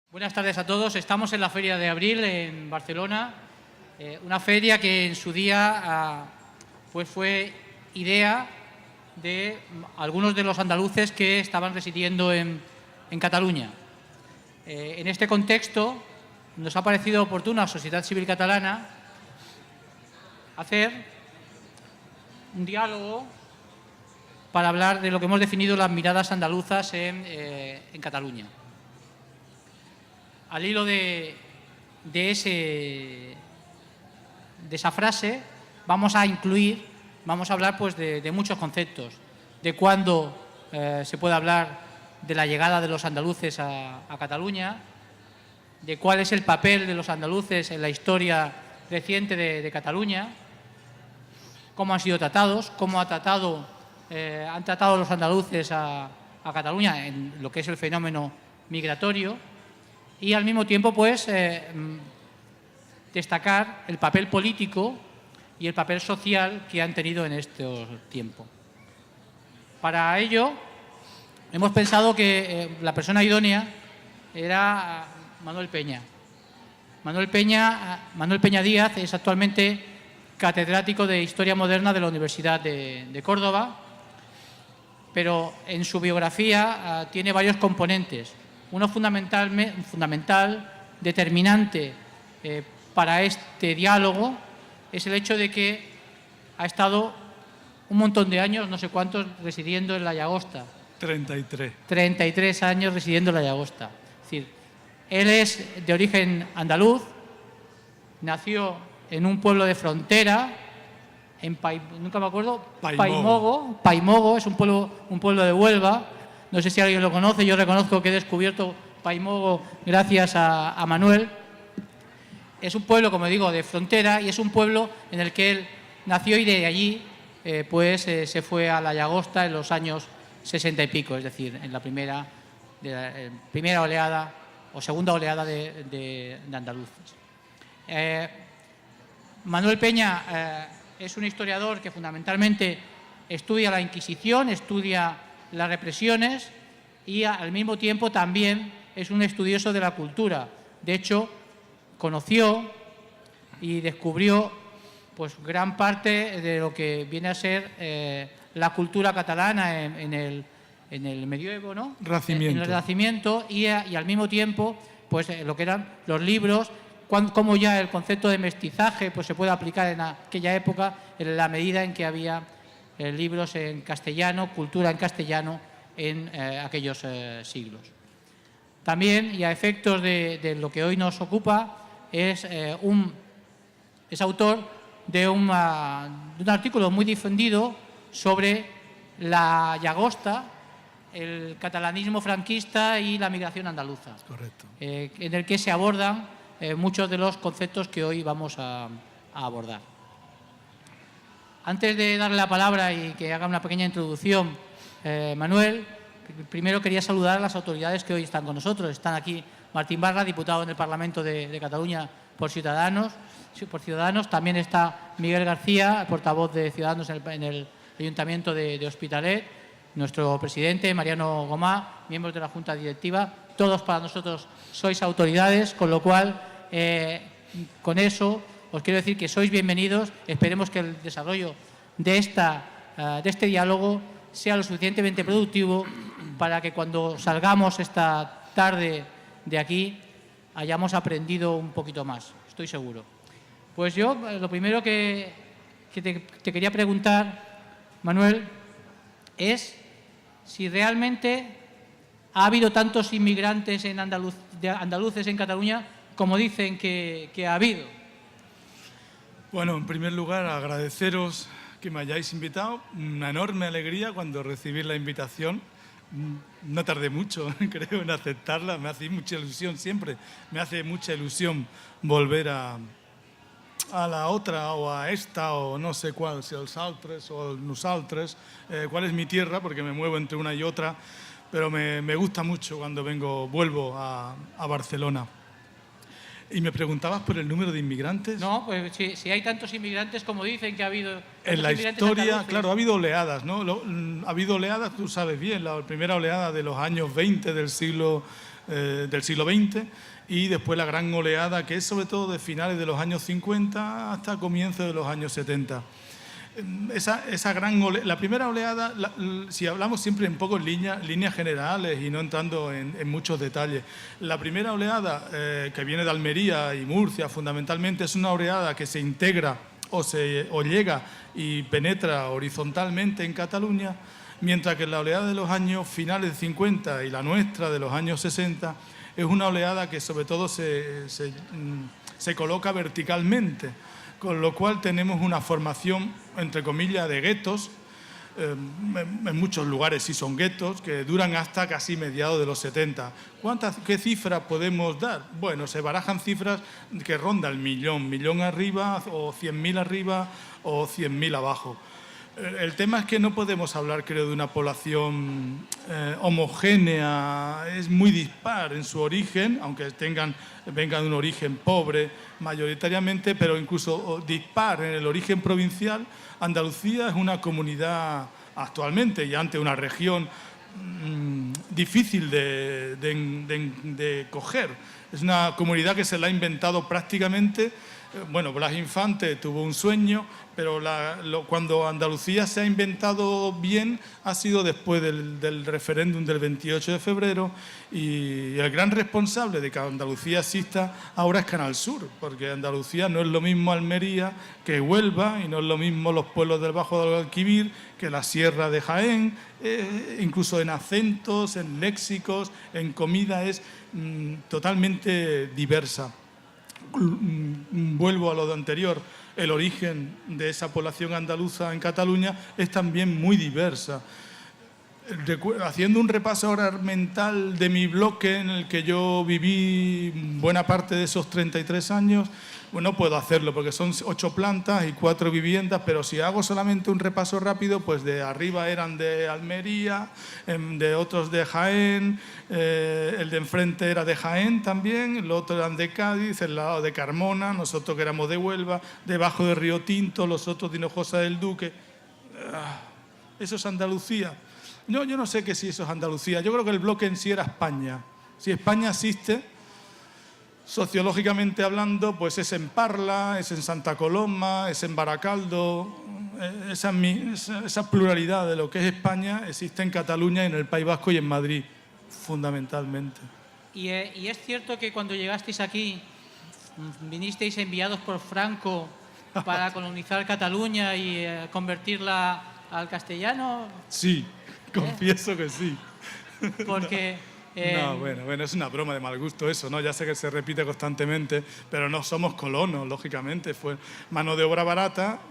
Buenas tardes a todos. Estamos en la Feria de Abril en Barcelona, una feria que en su día pues fue idea de algunos de los andaluces que estaban residiendo en Cataluña. En este contexto nos ha parecido oportuno a Sociedad Civil Catalana hacer un diálogo para hablar de lo que hemos definido las miradas andaluzas en Cataluña. Al hilo de esa frase vamos a hablar pues, de muchos conceptos, de cuándo se puede hablar de la llegada de los andaluces a Cataluña, de cuál es el papel de los andaluces en la historia reciente de Cataluña, cómo han sido tratados, cómo han tratado los andaluces a Cataluña en lo que es el fenómeno migratorio, y al mismo tiempo pues destacar el papel político y el papel social que han tenido en estos tiempos. Para ello hemos pensado que la persona idónea era Manuel Peña. Manuel Peña Díaz es actualmente catedrático de Historia Moderna de la Universidad de Córdoba, pero en su biografía tiene varios componentes. Uno fundamental, determinante para este diálogo es el hecho de que ha estado un montón de años, no sé cuántos, residiendo en la Llagosta. 33. 33 años residiendo en la Llagosta. Es decir, él es de origen andaluz, nació en un pueblo de frontera, nunca me acuerdo, Paimogo, es un pueblo de Huelva. No sé si alguien lo conoce, yo reconozco que he descubierto Paimogo gracias a Manuel. Es un pueblo, como digo, de frontera, y es un pueblo en el que él nació y de allí se fue a la Llagosta en los años 60 y pico, es decir, en la primera oleada o segunda oleada de andaluces. Manuel Peña es un historiador que fundamentalmente estudia la Inquisición, estudia las represiones y al mismo tiempo también es un estudioso de la cultura. De hecho, conoció y descubrió pues, gran parte de lo que viene a ser la cultura catalana en el medioevo, ¿no? Renacimiento. En el Renacimiento y al mismo tiempo pues, lo que eran los libros, cómo ya el concepto de mestizaje pues, se puede aplicar en aquella época en la medida en que había libros en castellano, cultura en castellano en aquellos siglos. También, y a efectos de lo que hoy nos ocupa, es autor de un artículo muy difundido sobre la Llagosta, el catalanismo franquista y la migración andaluza. Correcto. En el que se abordan muchos de los conceptos que hoy vamos a abordar. Antes de darle la palabra y que haga una pequeña introducción, Manuel, primero quería saludar a las autoridades que hoy están con nosotros. Están aquí Martín Barra, diputado en el Parlamento de Cataluña por Ciudadanos. También está Miguel García, portavoz de Ciudadanos en el Ayuntamiento de Hospitalet. Nuestro presidente, Mariano Gomá, miembros de la Junta Directiva. Todos para nosotros sois autoridades, con lo cual, con eso, os quiero decir que sois bienvenidos. Esperemos que el desarrollo de este diálogo sea lo suficientemente productivo para que cuando salgamos esta tarde de aquí hayamos aprendido un poquito más, estoy seguro. Pues yo lo primero que te quería preguntar, Manuel, es si realmente ha habido tantos inmigrantes andaluces en Cataluña como dicen que ha habido. Bueno, en primer lugar, agradeceros que me hayáis invitado. Una enorme alegría cuando recibí la invitación. No tardé mucho, creo, en aceptarla. Me hace mucha ilusión siempre. Me hace mucha ilusión volver a la otra o a esta o no sé cuál, si el Saltres o el Nosaltres, cuál es mi tierra, porque me muevo entre una y otra, pero me gusta mucho cuando vuelvo a Barcelona. ¿Y me preguntabas por el número de inmigrantes? No, pues si hay tantos inmigrantes como dicen que ha habido. En la historia, claro, ha habido oleadas, ¿no? Ha habido oleadas, tú sabes bien, la primera oleada de los años 20 del siglo del siglo XX, y después la gran oleada, que es sobre todo de finales de los años 50 hasta comienzos de los años 70. Esa gran la primera oleada, si hablamos siempre un poco en líneas generales y no entrando en muchos detalles, la primera oleada que viene de Almería y Murcia fundamentalmente es una oleada que se integra o llega y penetra horizontalmente en Cataluña, mientras que la oleada de los años finales de 50 y la nuestra de los años 60 es una oleada que sobre todo se coloca verticalmente, con lo cual tenemos una formación, entre comillas, de guetos. En muchos lugares sí son guetos, que duran hasta casi mediados de los 70. ¿Qué cifras podemos dar? Bueno, se barajan cifras que rondan el millón arriba, o 100.000 arriba, o 100.000 abajo. El tema es que no podemos hablar, creo, de una población homogénea. Es muy dispar en su origen, aunque vengan de un origen pobre mayoritariamente, pero incluso dispar en el origen provincial. Andalucía es una comunidad actualmente y antes una región difícil de coger. Es una comunidad que se la ha inventado prácticamente. Bueno, Blas Infante tuvo un sueño, pero cuando Andalucía se ha inventado bien ha sido después del referéndum del 28 de febrero, y el gran responsable de que Andalucía exista ahora es Canal Sur, porque Andalucía no es lo mismo Almería que Huelva, y no es lo mismo los pueblos del Bajo del Guadalquivir que la Sierra de Jaén, incluso en acentos, en léxicos, en comida es totalmente diversa. Vuelvo a lo de anterior, el origen de esa población andaluza en Cataluña es también muy diversa. Haciendo un repaso ahora mental de mi bloque en el que yo viví buena parte de esos 33 años, bueno, no puedo hacerlo porque son 8 plantas y 4 viviendas, pero si hago solamente un repaso rápido, pues de arriba eran de Almería, de otros de Jaén, el de enfrente era de Jaén también, los otros eran de Cádiz, el lado de Carmona, nosotros que éramos de Huelva, debajo de Río Tinto, los otros de Hinojosa del Duque. Eso es Andalucía. No, yo no sé que si eso es Andalucía. Yo creo que el bloque en sí era España. Si España existe, sociológicamente hablando, pues es en Parla, es en Santa Coloma, es en Baracaldo. Esa pluralidad de lo que es España existe en Cataluña, en el País Vasco y en Madrid, fundamentalmente. Y es cierto que cuando llegasteis aquí, vinisteis enviados por Franco para colonizar Cataluña y convertirla al castellano. Sí, confieso que sí. Porque... No, bueno, es una broma de mal gusto eso, ¿no? Ya sé que se repite constantemente, pero no somos colonos, lógicamente. Fue mano de obra barata,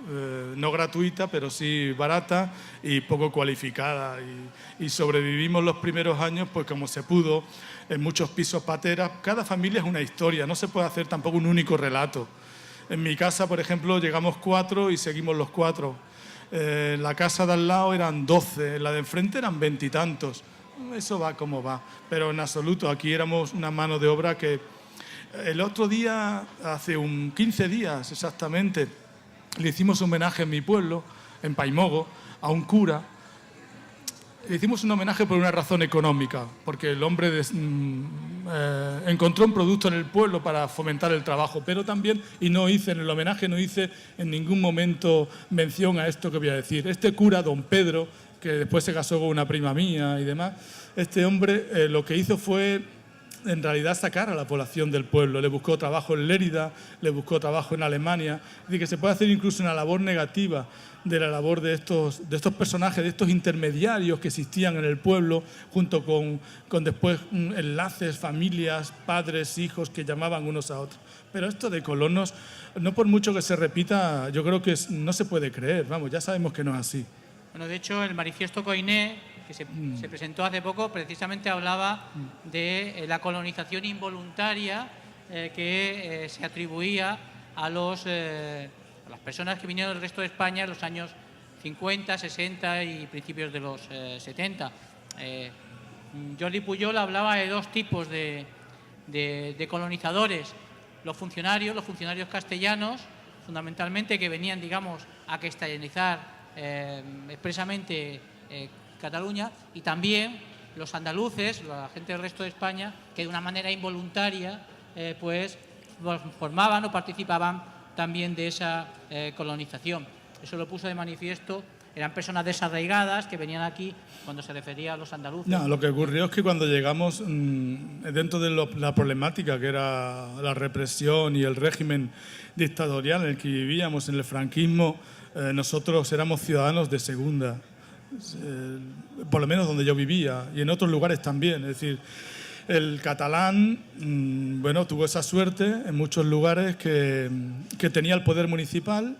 no gratuita, pero sí barata y poco cualificada. Y sobrevivimos los primeros años, pues como se pudo, en muchos pisos pateras. Cada familia es una historia, no se puede hacer tampoco un único relato. En mi casa, por ejemplo, llegamos 4 y seguimos los 4. La casa de al lado eran 12, la de enfrente eran 20 y tantos. Eso va como va, pero en absoluto, aquí éramos una mano de obra que el otro día, hace 15 días exactamente, le hicimos un homenaje en mi pueblo, en Paimogo, a un cura. Le hicimos un homenaje por una razón económica, porque el hombre encontró un producto en el pueblo para fomentar el trabajo, pero también, y en el homenaje no hice en ningún momento mención a esto que voy a decir. Este cura, don Pedro, que después se casó con una prima mía y demás, este hombre lo que hizo fue en realidad sacar a la población del pueblo. Le buscó trabajo en Lérida, le buscó trabajo en Alemania. Es decir, que se puede hacer incluso una labor negativa de la labor de estos personajes, de estos intermediarios que existían en el pueblo, junto con después enlaces, familias, padres, hijos que llamaban unos a otros. Pero esto de colonos, no por mucho que se repita, yo creo que no se puede creer. Vamos, ya sabemos que no es así. Bueno, de hecho, el manifiesto Koiné, que se presentó hace poco, precisamente hablaba de la colonización involuntaria que se atribuía a las personas que vinieron del resto de España en los años 50, 60 y principios de los 70. Jordi Pujol hablaba de 2 tipos de colonizadores. Los funcionarios castellanos, fundamentalmente, que venían, digamos, a castellanizar expresamente Cataluña, y también los andaluces, la gente del resto de España, que de una manera involuntaria pues formaban o participaban también de esa colonización. Eso lo puso de manifiesto. Eran personas desarraigadas que venían aquí cuando se refería a los andaluces. No, lo que ocurrió es que cuando llegamos dentro de la problemática que era la represión y el régimen dictatorial en el que vivíamos, en el franquismo, nosotros éramos ciudadanos de segunda, por lo menos donde yo vivía, y en otros lugares también. Es decir, el catalán, bueno, tuvo esa suerte en muchos lugares que tenía el poder municipal,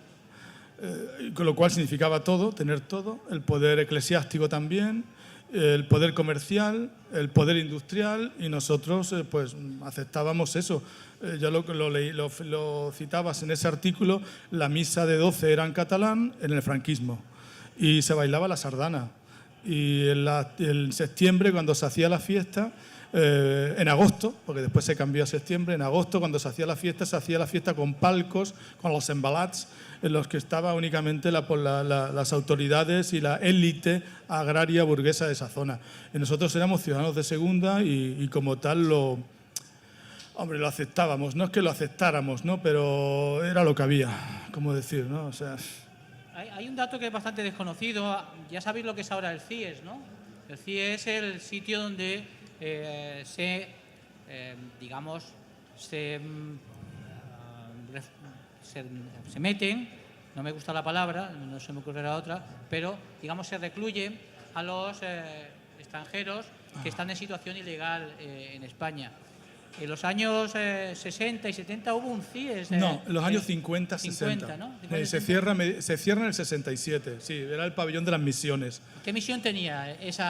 con lo cual significaba todo, tener todo, el poder eclesiástico también, el poder comercial, el poder industrial, y nosotros pues aceptábamos eso. Ya lo citabas en ese artículo, la misa de 12 era en catalán en el franquismo y se bailaba la sardana. Y en septiembre, cuando se hacía la fiesta, en agosto, porque después se cambió a septiembre, en agosto cuando se hacía la fiesta con palcos, con los embalats, en los que estaba únicamente las autoridades y la élite agraria burguesa de esa zona. Y nosotros éramos ciudadanos de segunda y como tal lo aceptábamos. No es que lo aceptáramos, ¿no? Pero era lo que había, como decir, ¿no? O sea, hay un dato que es bastante desconocido. Ya sabéis lo que es ahora el CIES, ¿no? El CIES es el sitio donde se meten, no me gusta la palabra, no se me ocurrirá otra, pero digamos se recluyen a los extranjeros que están en situación ilegal en España. En los años 60 y 70 hubo un CIES. No, en los años 50, 60. ¿No? Se cierra en el 67, sí, era el pabellón de las misiones. ¿Qué misión tenía ese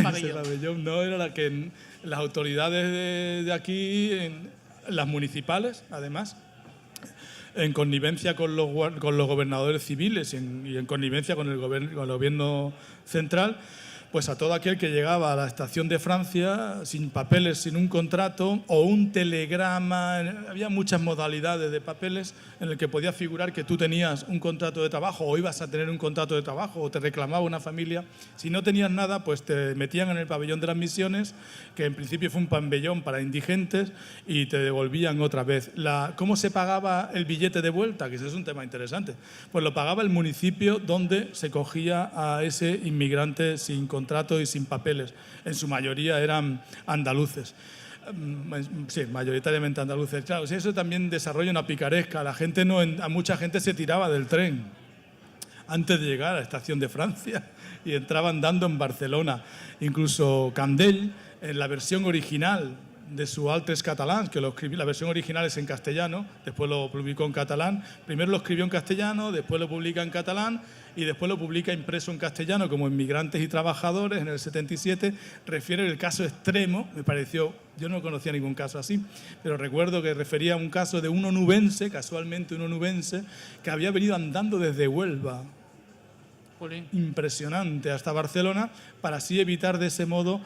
pabellón? Ese pabellón no era la que las autoridades de aquí, las municipales, además, en connivencia con los gobernadores civiles y en connivencia con el gobierno central, pues a todo aquel que llegaba a la estación de Francia sin papeles, sin un contrato o un telegrama, había muchas modalidades de papeles en el que podía figurar que tú tenías un contrato de trabajo o ibas a tener un contrato de trabajo o te reclamaba una familia. Si no tenías nada, pues te metían en el pabellón de las misiones, que en principio fue un pabellón para indigentes, y te devolvían otra vez. ¿Cómo se pagaba el billete de vuelta? Que ese es un tema interesante. Pues lo pagaba el municipio donde se cogía a ese inmigrante sin contrato y sin papeles. En su mayoría eran andaluces. Sí, mayoritariamente andaluces. Claro, si eso también desarrolla una picaresca. A mucha gente se tiraba del tren antes de llegar a la estación de Francia y entraba andando en Barcelona. Incluso Candel, en la versión original de su Altres Catalans, que la versión original es en castellano, después lo publicó en catalán. Primero lo escribió en castellano, después lo publica en catalán y después lo publica impreso en castellano como Inmigrantes y Trabajadores en el 77. Refiere el caso extremo, me pareció, yo no conocía ningún caso así, pero recuerdo que refería a un caso de un onubense, casualmente un onubense, que había venido andando desde Huelva, impresionante, hasta Barcelona, para así evitar de ese modo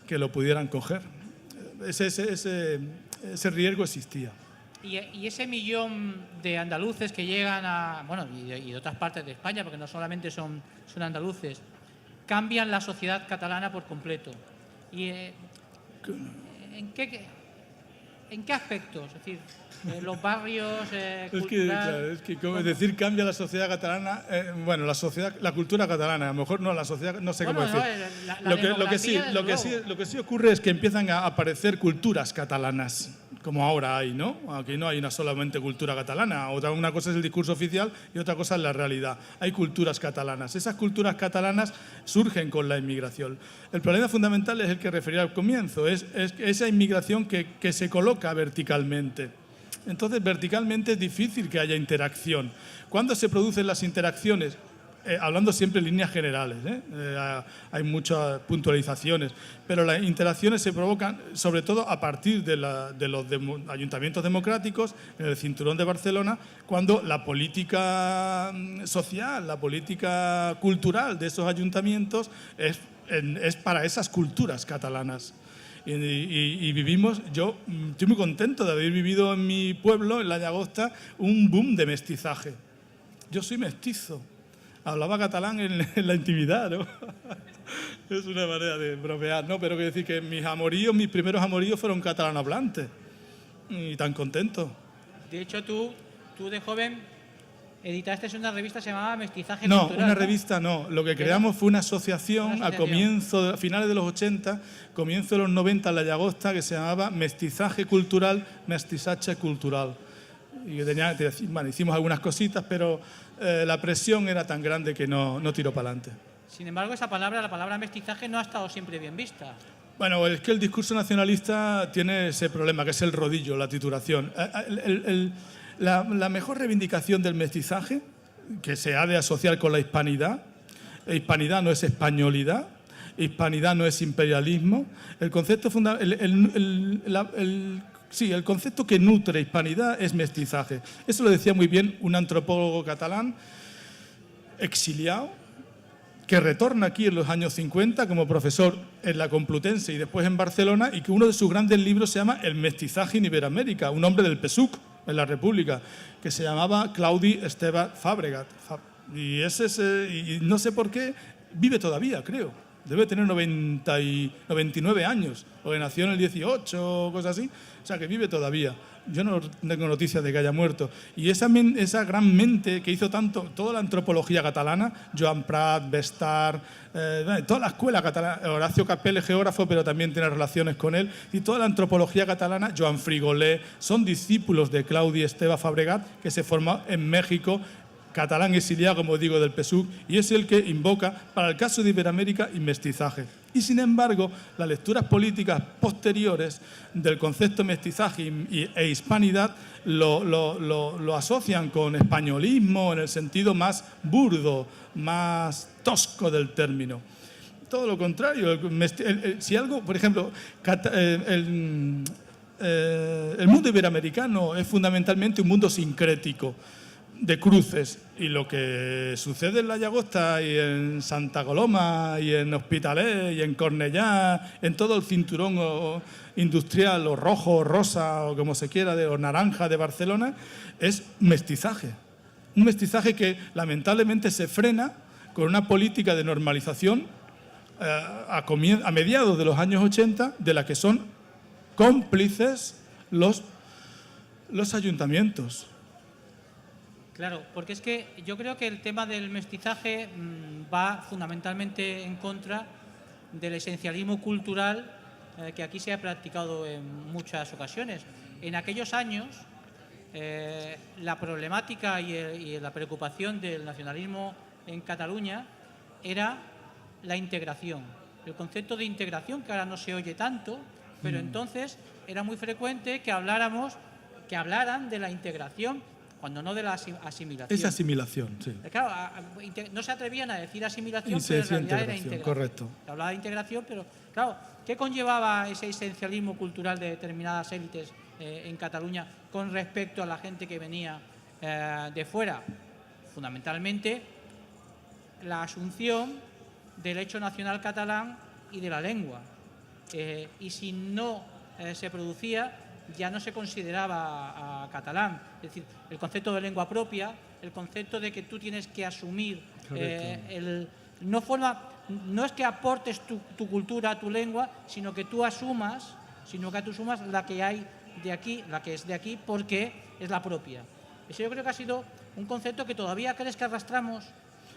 que lo pudieran coger. Ese riesgo existía. Y ese millón de andaluces que llegan y de otras partes de España, porque no solamente son andaluces, cambian la sociedad catalana por completo. ¿Y en qué aspectos? Es decir, los barrios es que como decir cambia la sociedad catalana, la cultura catalana, a lo mejor no la sociedad, no sé cómo decir. Lo que sí ocurre es que empiezan a aparecer culturas catalanas, como ahora hay, ¿no? Aquí no hay solamente cultura catalana. Una cosa es el discurso oficial y otra cosa es la realidad. Hay culturas catalanas. Esas culturas catalanas surgen con la inmigración. El problema fundamental es el que refería al comienzo, es esa inmigración que se coloca verticalmente. Entonces, verticalmente es difícil que haya interacción. ¿Cuándo se producen las interacciones? Hablando siempre en líneas generales, hay muchas puntualizaciones, pero las interacciones se provocan sobre todo a partir de los ayuntamientos democráticos en el cinturón de Barcelona, cuando la política social, la política cultural de esos ayuntamientos es para esas culturas catalanas. Y vivimos, yo estoy muy contento de haber vivido en mi pueblo, en la Llagosta, un boom de mestizaje. Yo soy mestizo. Hablaba catalán en la intimidad, ¿no? Es una manera de bromear, ¿no? Pero quiero decir que mis primeros amoríos fueron catalanohablantes. Y tan contento. De hecho, tú de joven editaste una revista que se llamaba Mestizaje No, Cultural. una revista no. Lo que creamos fue una asociación a finales de los 80, comienzo de los 90 en la Llagosta, que se llamaba Mestizaje Cultural, Mestizaje Cultural. Y bueno, hicimos algunas cositas, pero la presión era tan grande que no tiró para adelante. Sin embargo, la palabra mestizaje no ha estado siempre bien vista. Bueno, es que el discurso nacionalista tiene ese problema, que es el rodillo, la titulación. La mejor reivindicación del mestizaje, que se ha de asociar con la hispanidad no es españolidad, hispanidad no es imperialismo. El concepto el concepto que nutre hispanidad es mestizaje. Eso lo decía muy bien un antropólogo catalán exiliado, que retorna aquí en los años 50 como profesor en la Complutense y después en Barcelona, y que uno de sus grandes libros se llama El mestizaje en Iberoamérica, un hombre del PSUC en la República, que se llamaba Claudi Esteve Fabregat. Y no sé por qué vive todavía, creo. Debe tener 99 años, o que nació en el 18 o cosas así. O sea, que vive todavía. Yo no tengo noticias de que haya muerto. Y esa gran mente que hizo toda la antropología catalana, Joan Prat, Bestard, toda la escuela catalana, Horacio Capell es geógrafo, pero también tiene relaciones con él, y toda la antropología catalana, Joan Frigolet, son discípulos de Claudi Esteve Fabregat, que se formó en México, catalán exiliado, como digo, del PSUC, y es el que invoca, para el caso de Iberoamérica, y mestizaje. Y, sin embargo, las lecturas políticas posteriores del concepto mestizaje e hispanidad lo asocian con españolismo en el sentido más burdo, más tosco del término. Todo lo contrario. Si algo, por ejemplo, el mundo iberoamericano es fundamentalmente un mundo sincrético, de cruces, y lo que sucede en la Llagosta y en Santa Coloma y en Hospitalet y en Cornellá, en todo el cinturón industrial, o rojo, o rosa, o como se quiera, o naranja de Barcelona, es mestizaje. Un mestizaje que lamentablemente se frena con una política de normalización a mediados de los años 80, de la que son cómplices los ayuntamientos. Claro, porque es que yo creo que el tema del mestizaje va fundamentalmente en contra del esencialismo cultural que aquí se ha practicado en muchas ocasiones. En aquellos años, la problemática y la preocupación del nacionalismo en Cataluña era la integración. El concepto de integración, que ahora no se oye tanto, pero entonces era muy frecuente que hablaran de la integración, cuando no de la asimilación. Es asimilación, sí. Claro, no se atrevían a decir asimilación, pero en realidad era integración. Correcto. Se hablaba de integración, pero claro, ¿qué conllevaba ese esencialismo cultural de determinadas élites en Cataluña con respecto a la gente que venía de fuera? Fundamentalmente, la asunción del hecho nacional catalán y de la lengua. Y si no se producía, ya no se consideraba catalán. Es decir, el concepto de lengua propia, el concepto de que tú tienes que asumir, no es que aportes tu cultura a tu lengua, sino que tú asumas la que hay de aquí, la que es de aquí, porque es la propia. Eso yo creo que ha sido un concepto que todavía crees que arrastramos.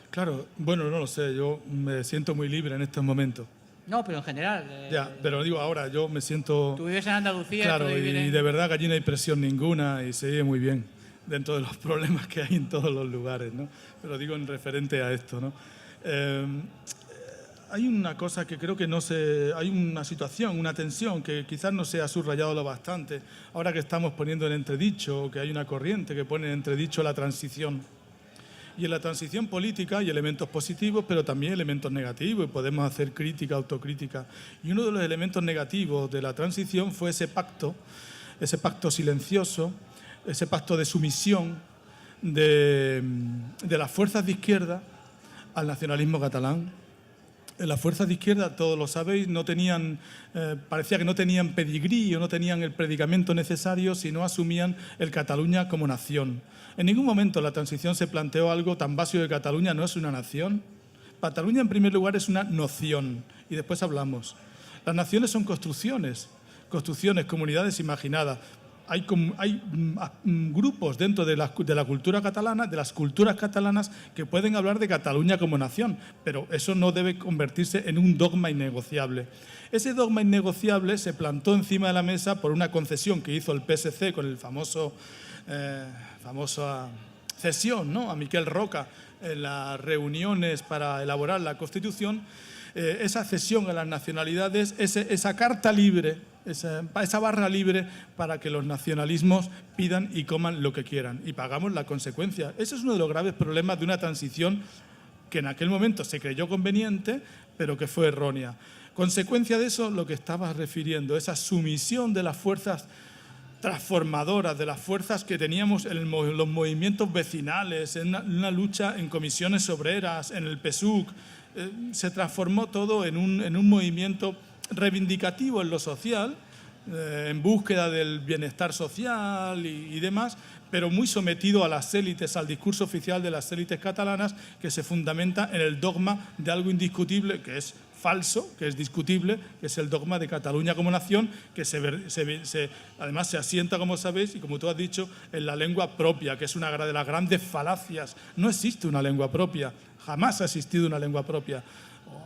Claro, bueno, no lo sé, yo me siento muy libre en estos momentos. No, pero en general. Ya, pero digo, ahora yo me siento... Tú vives en Andalucía. Claro, y de verdad que allí no hay presión ninguna y se vive muy bien dentro de los problemas que hay en todos los lugares, ¿no? Pero digo en referente a esto, ¿no? Hay una cosa que creo que hay una situación, una tensión que quizás no se ha subrayado lo bastante, ahora que estamos poniendo en entredicho, que hay una corriente que pone en entredicho la transición. Y en la transición política hay elementos positivos, pero también elementos negativos, y podemos hacer crítica, autocrítica. Y uno de los elementos negativos de la transición fue ese pacto silencioso, ese pacto de sumisión de las fuerzas de izquierda al nacionalismo catalán. Las fuerzas de izquierda, todos lo sabéis, parecía que no tenían pedigrí o no tenían el predicamento necesario si no asumían el Cataluña como nación. En ningún momento la transición se planteó algo tan básico de Cataluña no es una nación. Cataluña, en primer lugar, es una noción, y después hablamos. Las naciones son construcciones, comunidades imaginadas. Hay grupos dentro de la cultura catalana, de las culturas catalanas, que pueden hablar de Cataluña como nación, pero eso no debe convertirse en un dogma innegociable. Ese dogma innegociable se plantó encima de la mesa por una concesión que hizo el PSC con el famosa cesión, ¿no?, a Miquel Roca en las reuniones para elaborar la Constitución. Esa cesión a las nacionalidades, esa carta libre, esa barra libre para que los nacionalismos pidan y coman lo que quieran y pagamos la consecuencia. Ese es uno de los graves problemas de una transición que en aquel momento se creyó conveniente, pero que fue errónea. Consecuencia de eso, lo que estabas refiriendo, esa sumisión de las fuerzas transformadoras, de las fuerzas que teníamos en los movimientos vecinales, en una lucha en comisiones obreras, en el PSUC. Se transformó todo en un movimiento reivindicativo en lo social, en búsqueda del bienestar social y demás, pero muy sometido a las élites, al discurso oficial de las élites catalanas, que se fundamenta en el dogma de algo indiscutible, que es falso, que es discutible, que es el dogma de Cataluña como nación, que además se asienta, como sabéis, y como tú has dicho, en la lengua propia, que es una de las grandes falacias. No existe una lengua propia, jamás ha existido una lengua propia.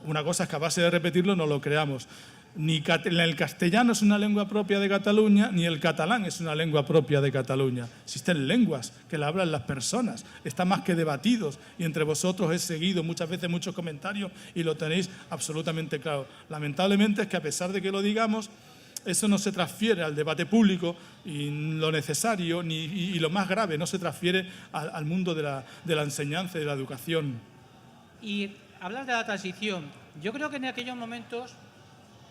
Una cosa es que a base de repetirlo no lo creamos. Ni el castellano es una lengua propia de Cataluña, ni el catalán es una lengua propia de Cataluña. Existen lenguas que la hablan las personas, están más que debatidos, y entre vosotros he seguido muchas veces muchos comentarios y lo tenéis absolutamente claro. Lamentablemente es que a pesar de que lo digamos, eso no se transfiere al debate público, y lo necesario y lo más grave no se transfiere al mundo de la enseñanza y de la educación. Y hablar de la transición, yo creo que en aquellos momentos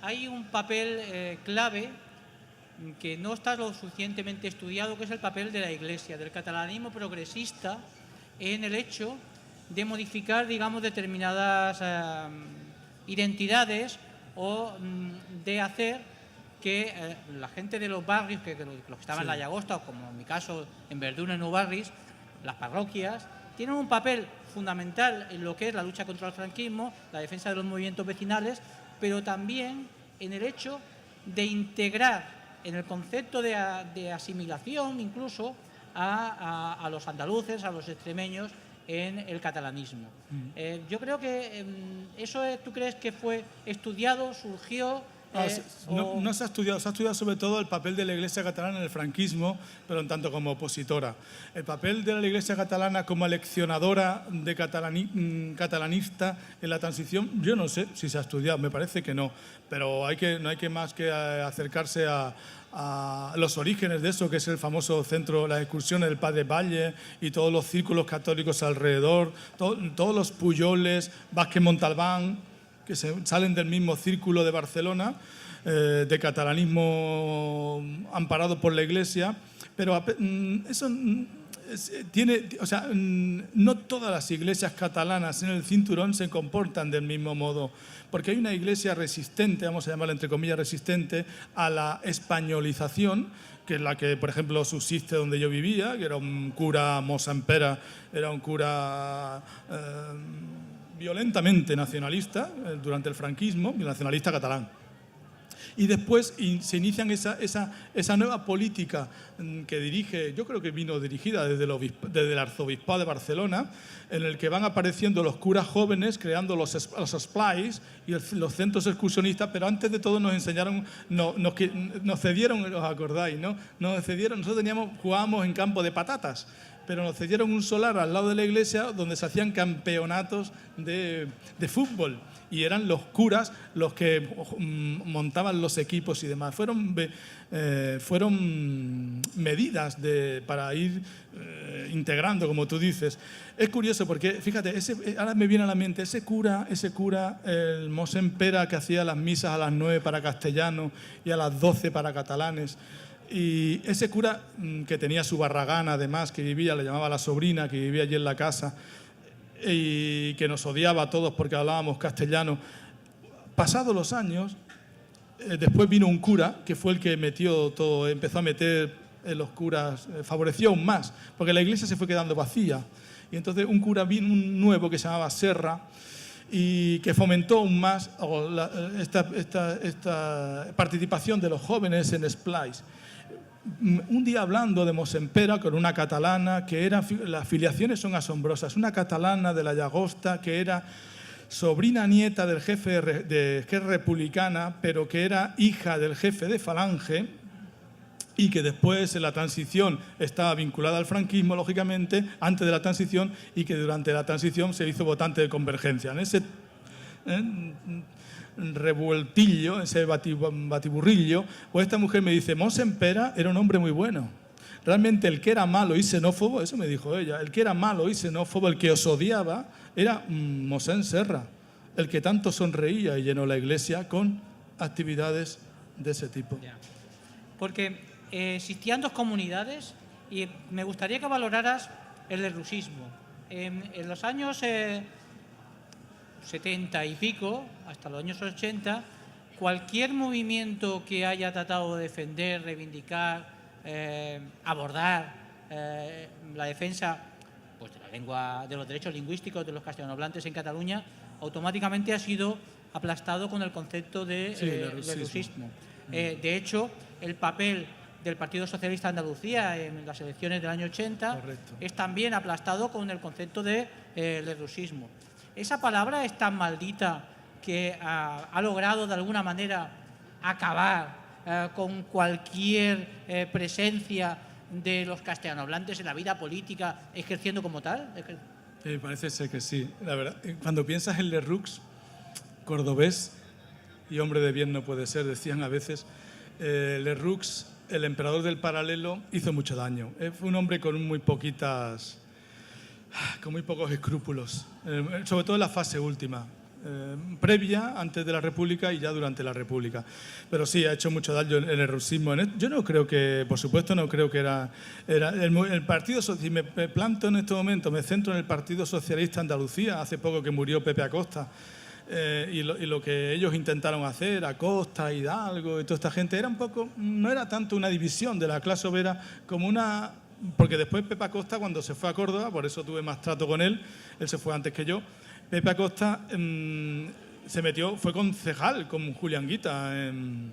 hay un papel clave que no está lo suficientemente estudiado, que es el papel de la Iglesia, del catalanismo progresista, en el hecho de modificar, digamos, determinadas identidades o de hacer que la gente de los barrios, que los que estaban en la Llagosta, o como en mi caso en Verduna, en Ubarris, las parroquias, tienen un papel fundamental en lo que es la lucha contra el franquismo, la defensa de los movimientos vecinales, pero también en el hecho de integrar en el concepto de asimilación incluso a los andaluces, a los extremeños en el catalanismo. Yo creo que eso, ¿tú crees que fue estudiado, surgió? No se ha estudiado sobre todo el papel de la Iglesia catalana en el franquismo, pero en tanto como opositora. El papel de la Iglesia catalana como aleccionadora de catalanista en la transición, yo no sé si se ha estudiado, me parece que no, pero no hay que más que acercarse a los orígenes de eso, que es el famoso centro, las excursiones del Padre Valle y todos los círculos católicos alrededor, todos los Puyoles, Vázquez Montalbán, que salen del mismo círculo de Barcelona, de catalanismo amparado por la Iglesia, pero eso tiene, o sea, no todas las iglesias catalanas en el cinturón se comportan del mismo modo, porque hay una iglesia resistente, vamos a llamarla entre comillas resistente, a la españolización, que es la que, por ejemplo, subsiste donde yo vivía, que era un cura Mossampera, era un cura violentamente nacionalista durante el franquismo, y nacionalista catalán. Y después se inician esa nueva política que dirige, yo creo que vino dirigida desde el arzobispado de Barcelona, en el que van apareciendo los curas jóvenes creando los splais y los centros excursionistas, pero antes de todo nos enseñaron, nos cedieron, ¿os acordáis?, ¿no? Nos cedieron, nosotros jugábamos en campo de patatas, pero nos cedieron un solar al lado de la iglesia donde se hacían campeonatos de fútbol, y eran los curas los que montaban los equipos y demás. Fueron medidas para ir integrando, como tú dices. Es curioso porque, fíjate, ahora me viene a la mente ese cura, el Mossampera, que hacía las misas a las 9 para castellanos y a las 12 para catalanes. Y ese cura, que tenía su barragana, además, que vivía, le llamaba la sobrina, que vivía allí en la casa, y que nos odiaba a todos porque hablábamos castellano. Pasados los años, después vino un cura, que fue el que empezó a meter en los curas, favoreció aún más, porque la iglesia se fue quedando vacía. Y entonces un cura vino, un nuevo, que se llamaba Serra, y que fomentó aún más esta participación de los jóvenes en Splice. Un día hablando de Mosempera con una catalana que era, las filiaciones son asombrosas, una catalana de la Llagosta que era sobrina nieta del jefe de Esquerra Republicana, pero que era hija del jefe de Falange y que después en la transición estaba vinculada al franquismo, lógicamente, antes de la transición, y que durante la transición se hizo votante de Convergencia. En ese revueltillo, ese batiburrillo, pues esta mujer me dice, Mosempera era un hombre muy bueno. Realmente el que era malo y xenófobo, eso me dijo ella, el que era malo y xenófobo, el que os odiaba, era Mosén Serra, el que tanto sonreía y llenó la iglesia con actividades de ese tipo. Porque existían dos comunidades y me gustaría que valoraras el lerrouxismo. En los años 70 y pico, hasta los años 80, cualquier movimiento que haya tratado de defender, reivindicar, abordar la defensa pues, de la lengua, de los derechos lingüísticos de los castellanohablantes en Cataluña, automáticamente ha sido aplastado con el concepto de lerrouxismo. De hecho, el papel del Partido Socialista de Andalucía en las elecciones del año 80 Correcto. es también aplastado con el concepto de lerrouxismo. Esa palabra es tan maldita que ha logrado de alguna manera acabar con cualquier presencia de los castellanohablantes en la vida política, ejerciendo como tal. Parece ser que sí. La verdad, cuando piensas en Lerroux, cordobés y hombre de bien no puede ser, decían a veces, Lerroux, el emperador del paralelo, hizo mucho daño. Fue un hombre con muy pocos escrúpulos, sobre todo en la fase última, previa, antes de la República y ya durante la República. Pero sí, ha hecho mucho daño el lerrouxismo. Yo no creo que, por supuesto, no creo que era el Partido Socialista. Si me planto en este momento, me centro en el Partido Socialista Andalucía, hace poco que murió Pepe Acosta, y lo que ellos intentaron hacer, Acosta, Hidalgo y toda esta gente, era un poco, no era tanto una división de la clase obrera como una... Porque después Pepe Acosta, cuando se fue a Córdoba, por eso tuve más trato con él se fue antes que yo, Pepe Acosta se metió, fue concejal con Julián Guita en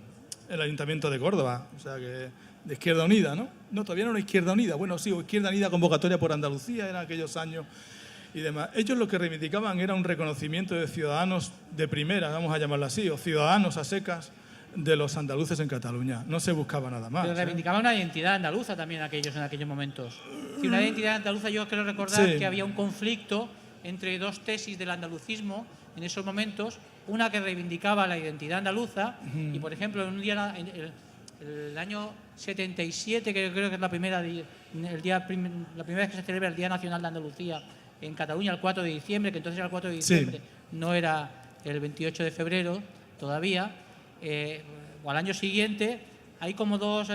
el Ayuntamiento de Córdoba, o sea que de Izquierda Unida, ¿no? No, todavía no era Izquierda Unida, bueno, sí, Izquierda Unida, convocatoria por Andalucía, eran aquellos años y demás. Ellos lo que reivindicaban era un reconocimiento de ciudadanos de primera, vamos a llamarlo así, o ciudadanos a secas de los andaluces en Cataluña. No se buscaba nada más. Pero reivindicaban una identidad andaluza también en aquellos momentos. Y una identidad andaluza, yo quiero recordar que había un conflicto entre dos tesis del andalucismo en esos momentos, una que reivindicaba la identidad andaluza y, por ejemplo, en un día, el año 77, que creo que es la primera vez que se celebra el Día Nacional de Andalucía en Cataluña, el 4 de diciembre, que entonces era el 4 de diciembre, no era el 28 de febrero todavía, o al año siguiente, hay como dos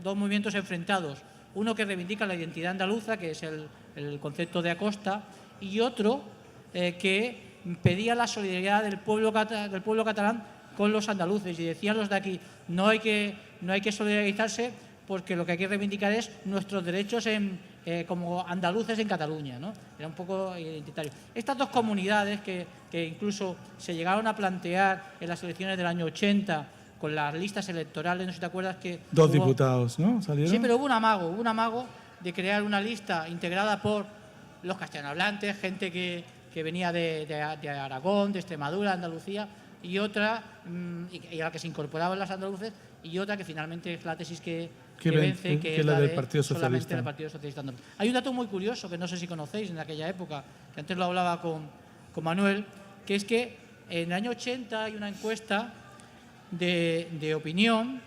movimientos enfrentados. Uno que reivindica la identidad andaluza, que es el concepto de Acosta, y otro que pedía la solidaridad del pueblo catalán con los andaluces. Y decían los de aquí, no hay que solidarizarse porque lo que hay que reivindicar es nuestros derechos como andaluces en Cataluña, ¿no? Era un poco identitario. Estas dos comunidades que incluso se llegaron a plantear en las elecciones del año 80 con las listas electorales, no sé si te acuerdas que... Dos diputados, ¿no? ¿Salieron? Sí, pero hubo un amago de crear una lista integrada por los castellanohablantes, gente que venía de Aragón, de Extremadura, Andalucía, y otra, y a la que se incorporaban las andaluces, y otra que finalmente es la tesis que vence, que es la del Partido Socialista. Del Partido Socialista Andaluz. Hay un dato muy curioso que no sé si conocéis en aquella época, que antes lo hablaba con Manuel, que es que en el año 80 hay una encuesta de opinión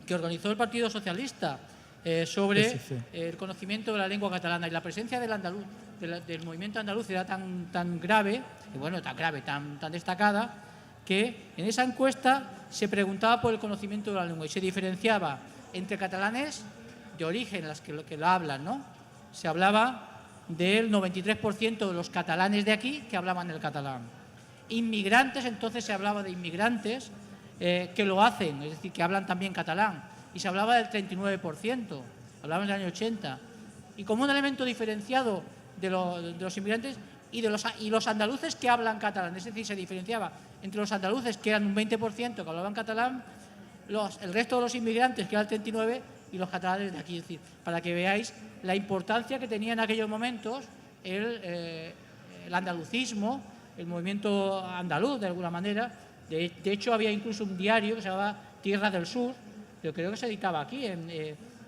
que organizó el Partido Socialista sobre el conocimiento de la lengua catalana, y la presencia del movimiento andaluz era tan grave, tan destacada, que en esa encuesta se preguntaba por el conocimiento de la lengua y se diferenciaba entre catalanes de origen, las que lo hablan, ¿no? Se hablaba del 93% de los catalanes de aquí que hablaban el catalán. Inmigrantes, entonces se hablaba de inmigrantes que lo hacen, es decir, que hablan también catalán, y se hablaba del 39%, hablaban del año 80. Y como un elemento diferenciado de los inmigrantes, y los andaluces que hablan catalán. Es decir, se diferenciaba entre los andaluces, que eran un 20% que hablaban catalán, el resto de los inmigrantes, que era el 39%, y los catalanes de aquí. Es decir, para que veáis la importancia que tenía en aquellos momentos el andalucismo, el movimiento andaluz, de alguna manera. De hecho, había incluso un diario que se llamaba Tierra del Sur, que creo que se editaba aquí,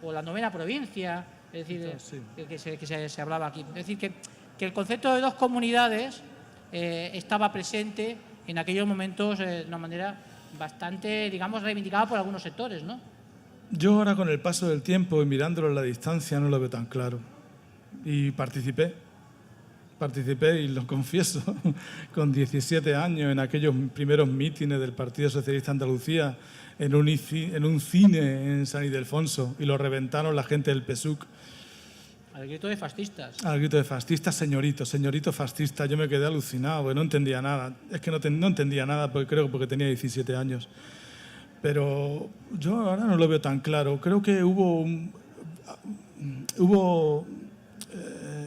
o la Novena Provincia, es decir, sí, que se hablaba aquí. Es decir, que el concepto de dos comunidades estaba presente en aquellos momentos de una manera bastante, digamos, reivindicada por algunos sectores, ¿no? Yo ahora, con el paso del tiempo y mirándolo a la distancia, no lo veo tan claro. Y participé y lo confieso, con 17 años en aquellos primeros mítines del Partido Socialista de Andalucía, en un cine en San Ildefonso, y lo reventaron la gente del PSUC. Al grito de fascistas. Al grito de fascistas, señorito fascista. Yo me quedé alucinado, porque no entendía nada. Es que no entendía nada, porque tenía 17 años. Pero yo ahora no lo veo tan claro. Creo que hubo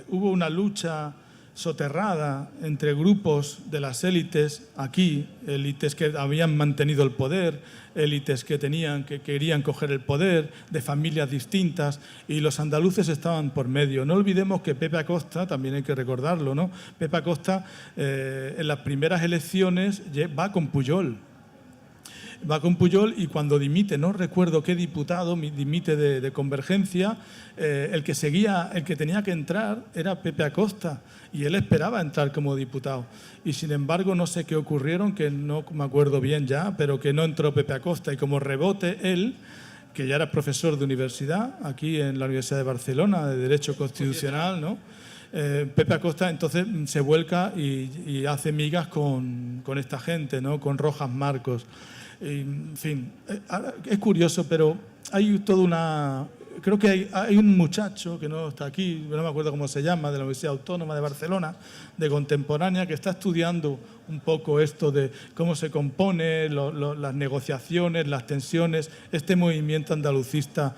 una lucha soterrada entre grupos de las élites aquí, élites que habían mantenido el poder, élites que querían coger el poder, de familias distintas, y los andaluces estaban por medio. No olvidemos que Pepe Acosta, también hay que recordarlo, ¿no? Pepe Acosta en las primeras elecciones va con Pujol. Y cuando dimite, no recuerdo qué diputado, dimite de Convergencia, el que tenía que entrar era Pepe Acosta, y él esperaba entrar como diputado. Y sin embargo, no sé qué ocurrieron, que no me acuerdo bien ya, pero que no entró Pepe Acosta, y como rebote él, que ya era profesor de universidad, aquí en la Universidad de Barcelona, de Derecho Constitucional, ¿no? Pepe Acosta entonces se vuelca y hace migas con esta gente, ¿no? Con Rojas Marcos. En fin, es curioso, pero hay toda una... Creo que hay un muchacho que no está aquí, no me acuerdo cómo se llama, de la Universidad Autónoma de Barcelona, de contemporánea, que está estudiando un poco esto de cómo se compone, las negociaciones, las tensiones, este movimiento andalucista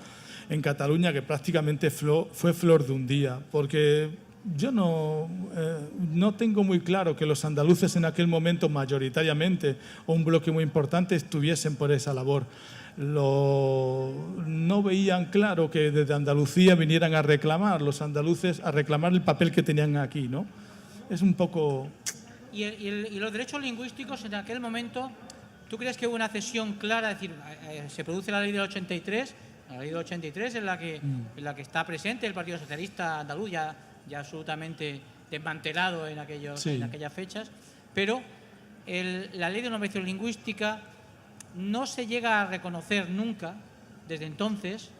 en Cataluña, que prácticamente fue flor de un día, porque yo no tengo muy claro que los andaluces en aquel momento mayoritariamente, o un bloque muy importante, estuviesen por esa labor. No veían claro que desde Andalucía vinieran a reclamar, los andaluces, a reclamar el papel que tenían aquí, ¿no? Es un poco... ¿Y los derechos lingüísticos en aquel momento, tú crees que hubo una cesión clara? Es decir, se produce la ley del 83, la ley del 83 en la que está presente el Partido Socialista andaluz, ya absolutamente desmantelado en aquellas fechas, pero la ley de normalización lingüística no se llega a reconocer nunca, desde entonces,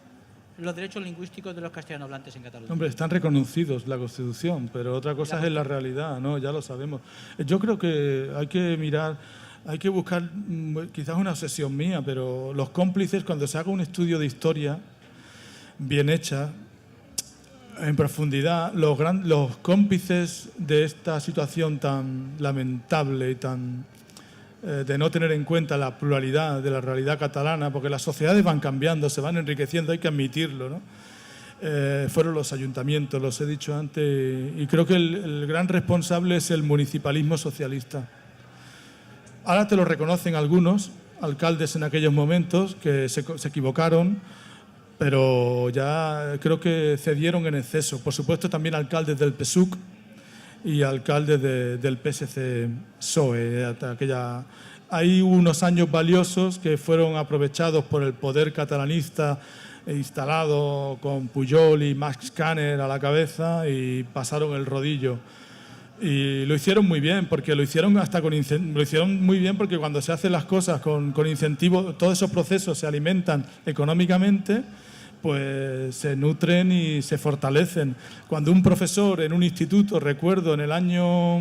los derechos lingüísticos de los castellanohablantes en Cataluña. Hombre, están reconocidos en la Constitución, pero otra cosa es la realidad, ¿no? Ya lo sabemos. Yo creo que hay que buscar, quizás una obsesión mía, pero los cómplices, cuando se haga un estudio de historia bien hecha, en profundidad, los cómplices de esta situación tan lamentable y de no tener en cuenta la pluralidad de la realidad catalana, porque las sociedades van cambiando, se van enriqueciendo, hay que admitirlo, ¿no? Fueron los ayuntamientos, los he dicho antes, y creo que el gran responsable es el municipalismo socialista. Ahora te lo reconocen algunos alcaldes en aquellos momentos que se equivocaron, pero ya creo que cedieron en exceso. Por supuesto, también alcaldes del PSUC y alcaldes del PSC-PSOE. Hay unos años valiosos que fueron aprovechados por el poder catalanista instalado con Pujol y Max Kanner a la cabeza, y pasaron el rodillo. Y lo hicieron muy bien, porque lo hicieron muy bien porque cuando se hacen las cosas con incentivo, todos esos procesos se alimentan económicamente, pues se nutren y se fortalecen. Cuando un profesor en un instituto, recuerdo en el año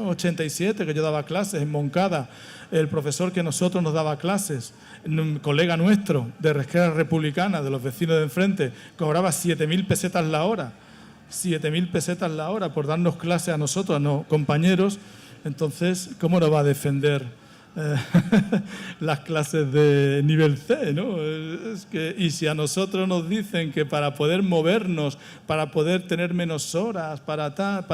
87, que yo daba clases en Moncada, el profesor que nosotros nos daba clases, un colega nuestro de Resquera Republicana, de los vecinos de enfrente, cobraba 7.000 pesetas la hora. 7.000 pesetas la hora por darnos clase a nosotros, a los compañeros. Entonces, ¿cómo nos va a defender las clases de nivel C, ¿no? Y si a nosotros nos dicen que para poder movernos, para poder tener menos horas, para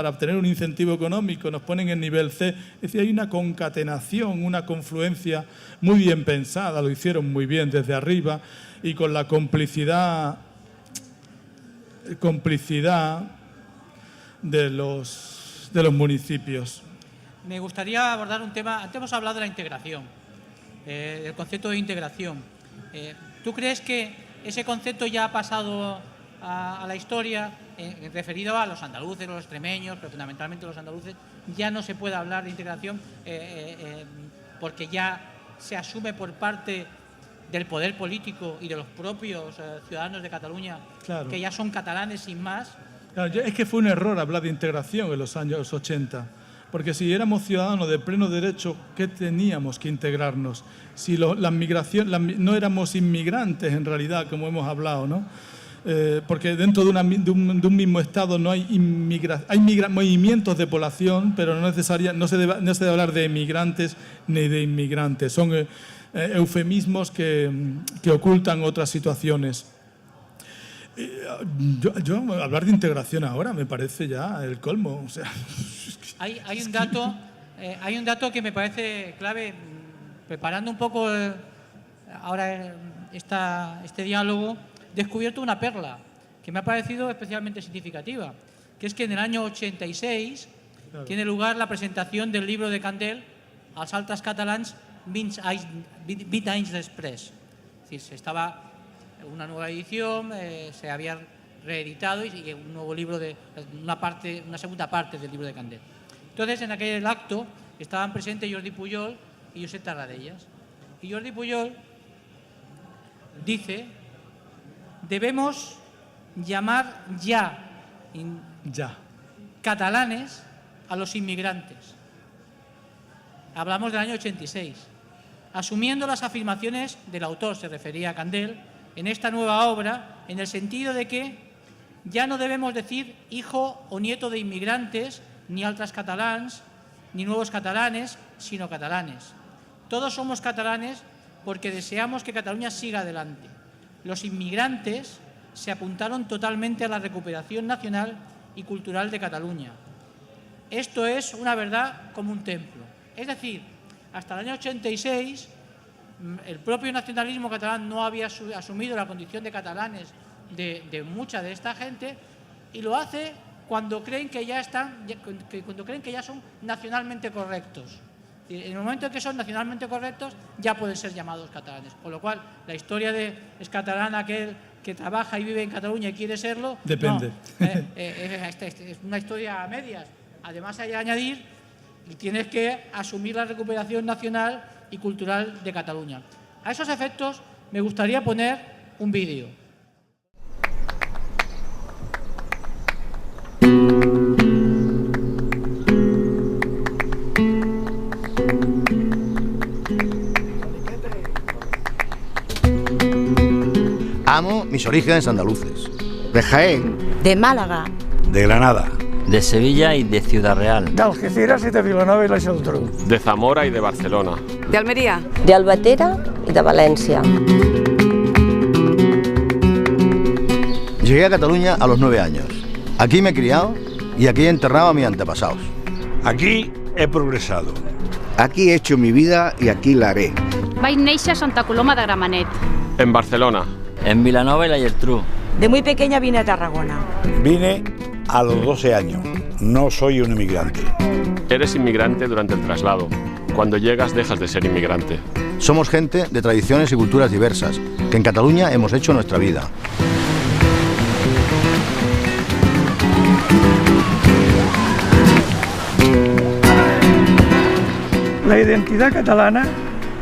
obtener un incentivo económico, nos ponen en nivel C, es decir, hay una concatenación, una confluencia muy bien pensada, lo hicieron muy bien desde arriba y con la complicidad de los municipios. Me gustaría abordar un tema. Antes hemos hablado de la integración, del concepto de integración. ¿Tú crees que ese concepto ya ha pasado a la historia, referido a los andaluces, los extremeños, pero fundamentalmente los andaluces? Ya no se puede hablar de integración porque ya se asume por parte del poder político y de los propios ciudadanos de Cataluña, claro, que ya son catalanes sin más. Claro, es que fue un error hablar de integración en los años 80. Porque si éramos ciudadanos de pleno derecho, ¿qué teníamos que integrarnos? Si la migración, no éramos inmigrantes en realidad, como hemos hablado, ¿no? Porque dentro de un mismo Estado no hay movimientos de población, pero no se debe hablar de emigrantes ni de inmigrantes. Son eufemismos que ocultan otras situaciones. Yo hablar de integración ahora me parece ya el colmo. O sea, hay un dato que me parece clave, preparando un poco ahora este diálogo. He descubierto una perla que me ha parecido especialmente significativa, que es que en el año 86 claro, tiene lugar la presentación del libro de Candel, als altres catalans 20 anys després. Es decir, se estaba una nueva edición, se había reeditado y un nuevo libro, una segunda parte del libro de Candel. Entonces, en aquel acto estaban presentes Jordi Pujol y Josep Tarradellas. Y Jordi Pujol dice: debemos llamar ya catalanes a los inmigrantes. Hablamos del año 86. Asumiendo las afirmaciones del autor, se refería a Candel, en esta nueva obra, en el sentido de que ya no debemos decir hijo o nieto de inmigrantes, ni altres catalans, ni nuevos catalanes, sino catalanes. Todos somos catalanes porque deseamos que Cataluña siga adelante. Los inmigrantes se apuntaron totalmente a la recuperación nacional y cultural de Cataluña. Esto es una verdad como un templo. Es decir, hasta el año 86, el propio nacionalismo catalán no había asumido la condición de catalanes de mucha de esta gente, y lo hace cuando creen que ya son nacionalmente correctos. En el momento en que son nacionalmente correctos, ya pueden ser llamados catalanes. Con lo cual, la historia de es catalán aquel que trabaja y vive en Cataluña y quiere serlo, depende. No, es una historia a medias. Además, hay que añadir que tienes que asumir la recuperación nacional y cultural de Cataluña. A esos efectos, me gustaría poner un vídeo. Amo mis orígenes andaluces. De Jaén. De Málaga. De Granada. De Sevilla y de Ciudad Real. De Algeciras y de Vilanova y la Geltrú. De Zamora y de Barcelona. De Almería. De Albatera y de Valencia. Llegué a Cataluña a los 9 años. Aquí me he criado y aquí he enterrado a mis antepasados. Aquí he progresado. Aquí he hecho mi vida y aquí la haré. Vaig néixer a Santa Coloma de Gramenet. En Barcelona. En Vilanova y la Geltrú. De muy pequeña vine a Tarragona. Vine a los 12 años. No soy un inmigrante. Eres inmigrante durante el traslado. Cuando llegas dejas de ser inmigrante. Somos gente de tradiciones y culturas diversas, que en Cataluña hemos hecho nuestra vida. La identidad catalana,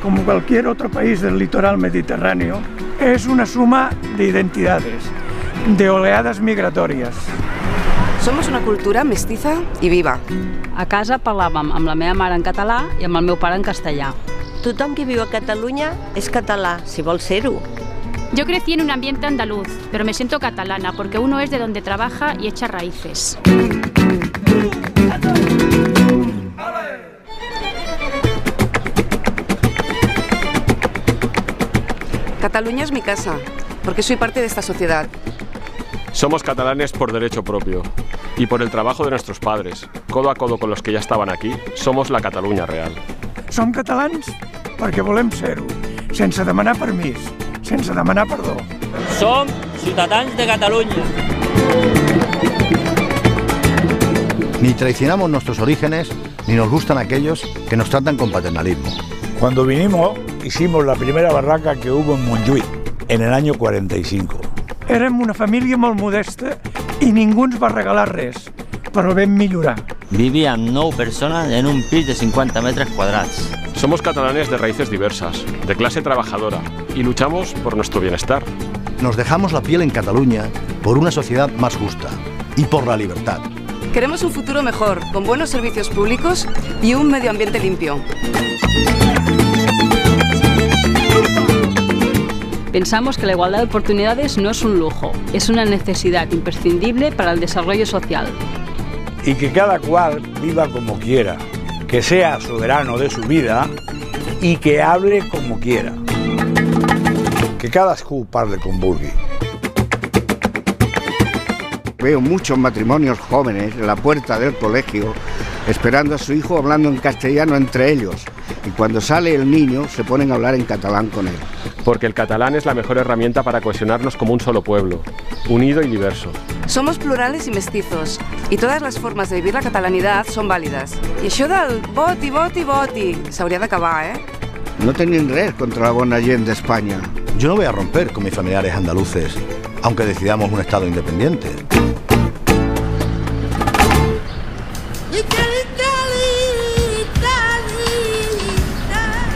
como cualquier otro país del litoral mediterráneo, es una suma de identidades, de oleadas migratorias. Somos una cultura mestiza y viva. A casa parlàvem amb la meva mare en català i amb el meu pare en castellà. Tothom que viu a Cataluña es català, si vol ser-ho. Yo crecí en un ambiente andaluz, pero me siento catalana porque uno es de donde trabaja y echa raíces. Cataluña es mi casa, porque soy parte de esta sociedad. Somos catalanes por derecho propio y por el trabajo de nuestros padres. Codo a codo con los que ya estaban aquí, somos la Catalunya real. Som catalans perquè volem ser-ho, sense demanar permís, sense demanar perdó. Som ciutadans de Catalunya. Ni traicionamos nuestros orígenes, ni nos gustan aquellos que nos tratan con paternalismo. Cuando vinimos, hicimos la primera barraca que hubo en Montjuïc, en el año 45. Érem una família molt modesta i ningú ens va regalar res, però vam millorar. Vivíem 9 persones en un pis de 50 metres cuadrats. Somos catalanes de raíces diversas, de clase trabajadora, y luchamos por nuestro bienestar. Nos dejamos la piel en Cataluña por una sociedad más justa y por la libertad. Queremos un futuro mejor, con buenos servicios públicos y un medio ambiente limpio. Pensamos que la igualdad de oportunidades no es un lujo, es una necesidad imprescindible para el desarrollo social. Y que cada cual viva como quiera, que sea soberano de su vida y que hable como quiera. Que cadascú parle con vulgui. Veo muchos matrimonios jóvenes en la puerta del colegio esperando a su hijo hablando en castellano entre ellos, y cuando sale el niño se ponen a hablar en catalán con él. Porque el catalán es la mejor herramienta para cohesionarnos como un solo pueblo, unido y diverso. Somos plurales y mestizos, y todas las formas de vivir la catalanidad son válidas. I això del voti, voti, voti s'hauria d'acabar, eh? No tenim res contra la bona gent d'Espanya. Yo no voy a romper con mis familiares andaluces, aunque decidamos un Estado independiente.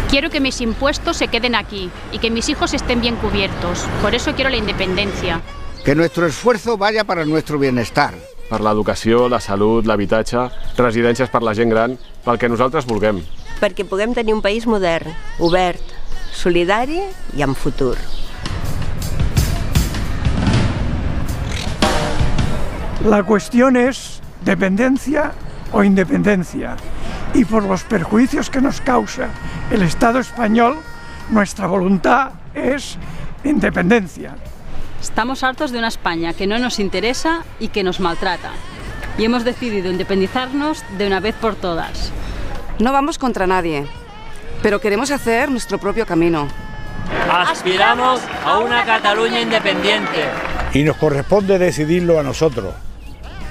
Quiero que mis impuestos se queden aquí y que mis hijos estén bien cubiertos. Por eso quiero la independencia. Que nuestro esfuerzo vaya para nuestro bienestar. Per l'educació, la salut, l'habitatge, residències per la gent gran, pel que nosaltres vulguem. Perquè puguem tenir un país modern, obert, solidari i amb futur. La cuestión es dependencia o independencia, y por los perjuicios que nos causa el Estado español, nuestra voluntad es independencia. Estamos hartos de una España que no nos interesa y que nos maltrata. Y hemos decidido independizarnos de una vez por todas. No vamos contra nadie, pero queremos hacer nuestro propio camino. Aspiramos a una Cataluña independiente. Y nos corresponde decidirlo a nosotros,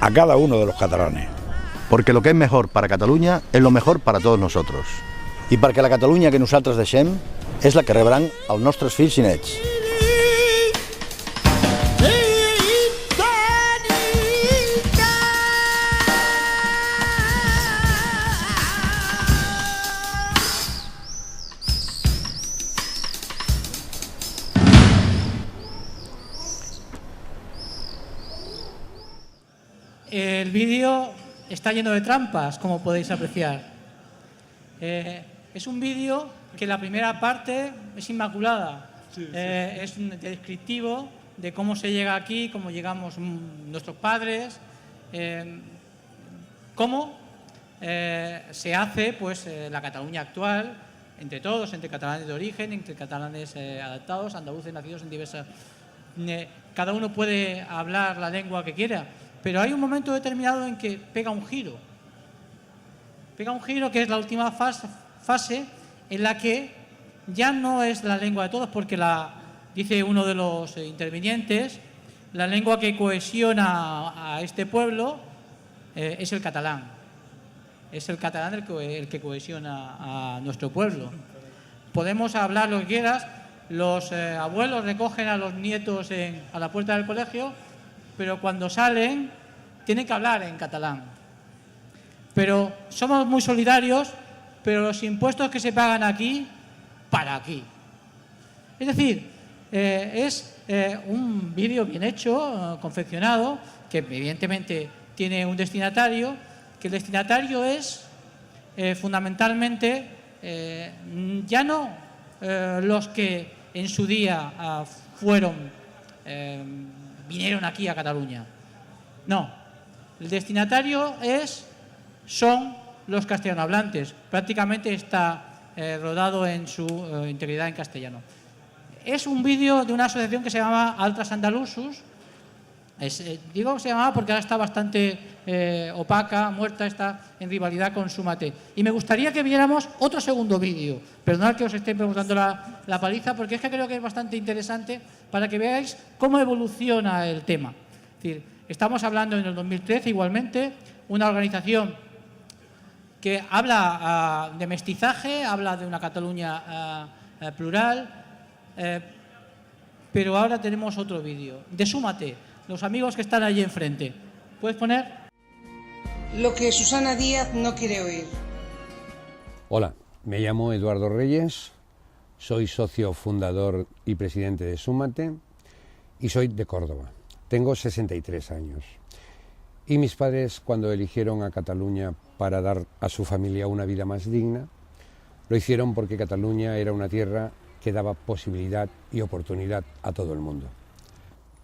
a cada uno de los catalanes. Porque lo que es mejor para Catalunya és lo mejor para todos nosotros. I perquè la Catalunya que nosaltres deixem és la que rebran els nostres fills i nets. El vídeo está lleno de trampas, como podéis apreciar. Es un vídeo que la primera parte es inmaculada. Es un descriptivo de cómo se llega aquí, cómo llegamos nuestros padres, cómo se hace pues, la Cataluña actual, entre todos, entre catalanes de origen, entre catalanes adaptados, andaluces nacidos en diversas... cada uno puede hablar la lengua que quiera, pero hay un momento determinado en que pega un giro. Pega un giro que es la última fase en la que ya no es la lengua de todos, porque dice uno de los intervinientes, la lengua que cohesiona a este pueblo es el catalán. Es el catalán el que cohesiona a nuestro pueblo. Podemos hablar lo que quieras, los abuelos recogen a los nietos a la puerta del colegio, pero cuando salen tienen que hablar en catalán. Pero somos muy solidarios, pero los impuestos que se pagan aquí, para aquí. Es decir, es un vídeo bien hecho, confeccionado, que evidentemente tiene un destinatario, que el destinatario es fundamentalmente ya no los que en su día vinieron aquí a Cataluña. No, el destinatario son los castellanohablantes. Prácticamente está rodado en su integridad en castellano. Es un vídeo de una asociación que se llama Altras Andalusus. Digo que se llamaba porque ahora está bastante opaca, muerta, está en rivalidad con Súmate. Y me gustaría que viéramos otro segundo vídeo. Perdonad que os esté preguntando la paliza, porque es que creo que es bastante interesante para que veáis cómo evoluciona el tema. Es decir, estamos hablando en el 2013 igualmente, una organización que habla de mestizaje, habla de una Cataluña plural, pero ahora tenemos otro vídeo de Súmate, los amigos que están allí enfrente. ¿Puedes poner? Lo que Susana Díaz no quiere oír. Hola, me llamo Eduardo Reyes, soy socio fundador y presidente de Súmate y soy de Córdoba. Tengo 63 años. Y mis padres, cuando eligieron a Cataluña para dar a su familia una vida más digna, lo hicieron porque Cataluña era una tierra que daba posibilidad y oportunidad a todo el mundo.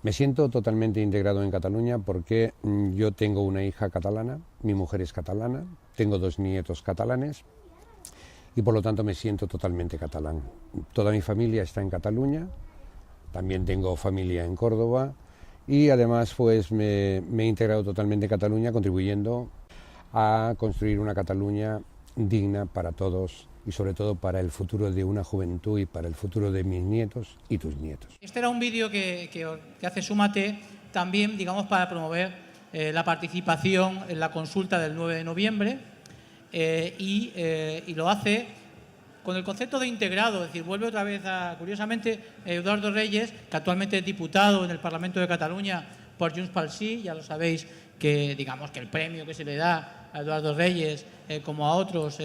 Me siento totalmente integrado en Cataluña porque yo tengo una hija catalana, mi mujer es catalana, tengo 2 nietos catalanes y por lo tanto me siento totalmente catalán. Toda mi familia está en Cataluña, también tengo familia en Córdoba y además pues me he integrado totalmente en Cataluña contribuyendo a construir una Cataluña digna para todos y sobre todo para el futuro de una juventud y para el futuro de mis nietos y tus nietos. Este era un vídeo que hace Súmate también, digamos, para promover la participación en la consulta del 9 de noviembre y lo hace con el concepto de integrado, es decir, vuelve otra vez curiosamente, Eduardo Reyes, que actualmente es diputado en el Parlamento de Cataluña por Junts pel Sí, ya lo sabéis que, digamos, que el premio que se le da a Eduardo Reyes, como a otros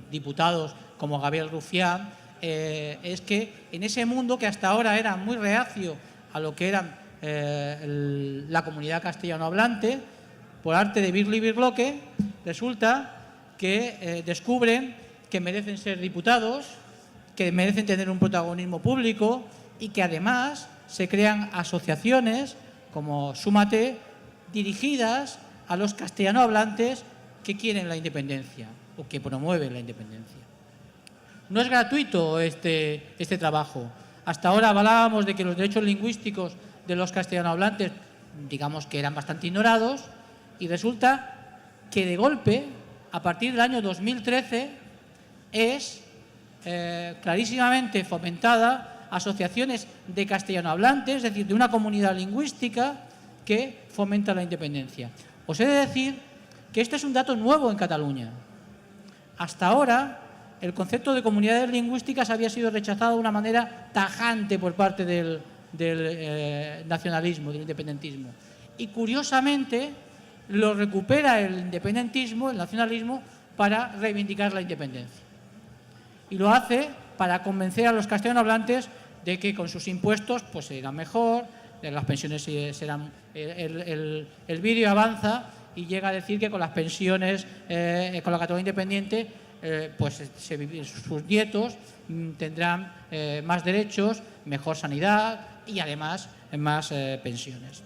diputados como Gabriel Rufián, es que en ese mundo que hasta ahora era muy reacio a lo que era la comunidad castellano hablante, por arte de Birli Birloque, resulta que descubren que merecen ser diputados, que merecen tener un protagonismo público y que además se crean asociaciones como Súmate dirigidas a los castellanohablantes que quieren la independencia o que promueven la independencia. No es gratuito este trabajo. Hasta ahora hablábamos de que los derechos lingüísticos de los castellanohablantes, digamos que eran bastante ignorados, y resulta que de golpe, a partir del año 2013, es clarísimamente fomentada asociaciones de castellanohablantes, es decir, de una comunidad lingüística que fomenta la independencia. Os he de decir que este es un dato nuevo en Cataluña. Hasta ahora, el concepto de comunidades lingüísticas había sido rechazado de una manera tajante por parte del nacionalismo, del independentismo. Y curiosamente lo recupera el independentismo, el nacionalismo, para reivindicar la independencia. Y lo hace para convencer a los castellanohablantes de que con sus impuestos pues se irán mejor, las pensiones serán... El vídeo avanza y llega a decir que con las pensiones, con la Cataluña independiente, pues sus nietos tendrán más derechos, mejor sanidad y además más pensiones.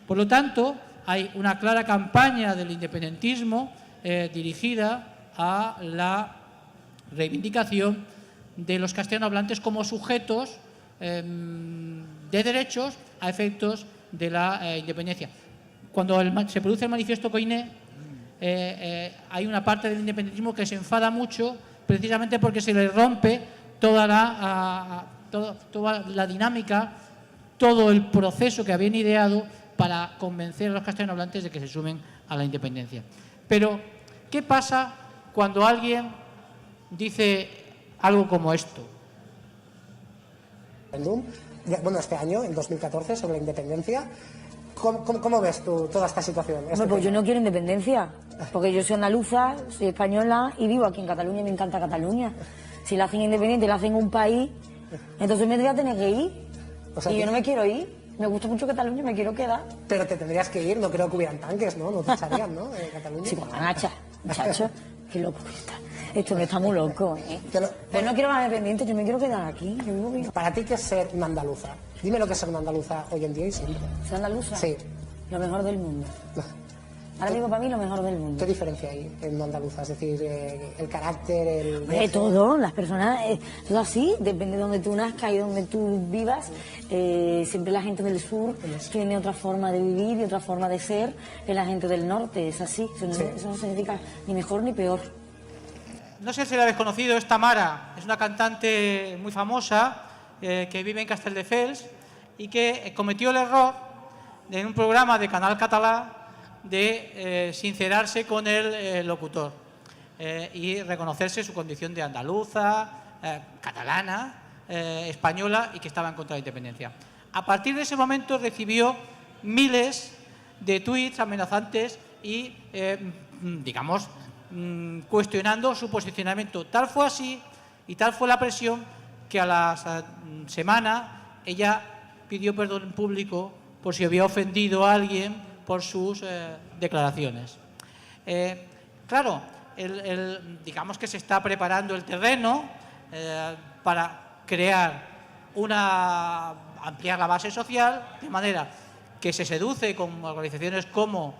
Por lo tanto, hay una clara campaña del independentismo dirigida a la reivindicación de los castellanohablantes como sujetos de derechos a efectos de la independencia. Cuando se produce el manifiesto Koiné, hay una parte del independentismo que se enfada mucho precisamente porque se le rompe toda la dinámica, todo el proceso que habían ideado para convencer a los castellanohablantes de que se sumen a la independencia. Pero, ¿qué pasa cuando alguien dice algo como esto? Bueno, este año, en 2014, sobre la independencia, ¿cómo ves tú toda esta situación? Pues yo no quiero independencia, porque yo soy andaluza, soy española y vivo aquí en Cataluña y me encanta Cataluña. Si la hacen independiente, la hacen un país, entonces me tendría que tener que ir. O sea, y yo no me quiero ir. Me gusta mucho Cataluña, me quiero quedar. Pero te tendrías que ir, no creo que hubieran tanques, ¿no? No te echarían, ¿no? De Cataluña. Sí, con la Nacha, muchacho. Qué loco que está. Esto me está muy loco, ¿eh? Pero no quiero más independiente, yo me quiero quedar aquí. Yo vivo bien. ¿Para ti qué es ser una andaluza? Dime lo que es ser una andaluza hoy en día y siempre. ¿Ser andaluza? Sí. Lo mejor del mundo. Ahora mismo para mí lo mejor del mundo. ¿Qué diferencia hay en andaluza? Es decir, el carácter, todo, las personas, todo así, depende de donde tú nazcas y donde tú vivas. Siempre la gente del sur tiene otra forma de vivir y otra forma de ser que la gente del norte, es así. Eso no significa ni mejor ni peor. No sé si la habéis conocido, es Tamara, es una cantante muy famosa que vive en Castelldefels y que cometió el error en un programa de Canal Català de sincerarse con el locutor y reconocerse su condición de andaluza, catalana, española y que estaba en contra de la independencia. A partir de ese momento recibió miles de tuits amenazantes y, digamos, cuestionando su posicionamiento. Tal fue así y tal fue la presión que a la semana ella pidió perdón en público por si había ofendido a alguien por sus declaraciones. Claro, digamos que se está preparando el terreno para ampliar la base social, de manera que se seduce con organizaciones como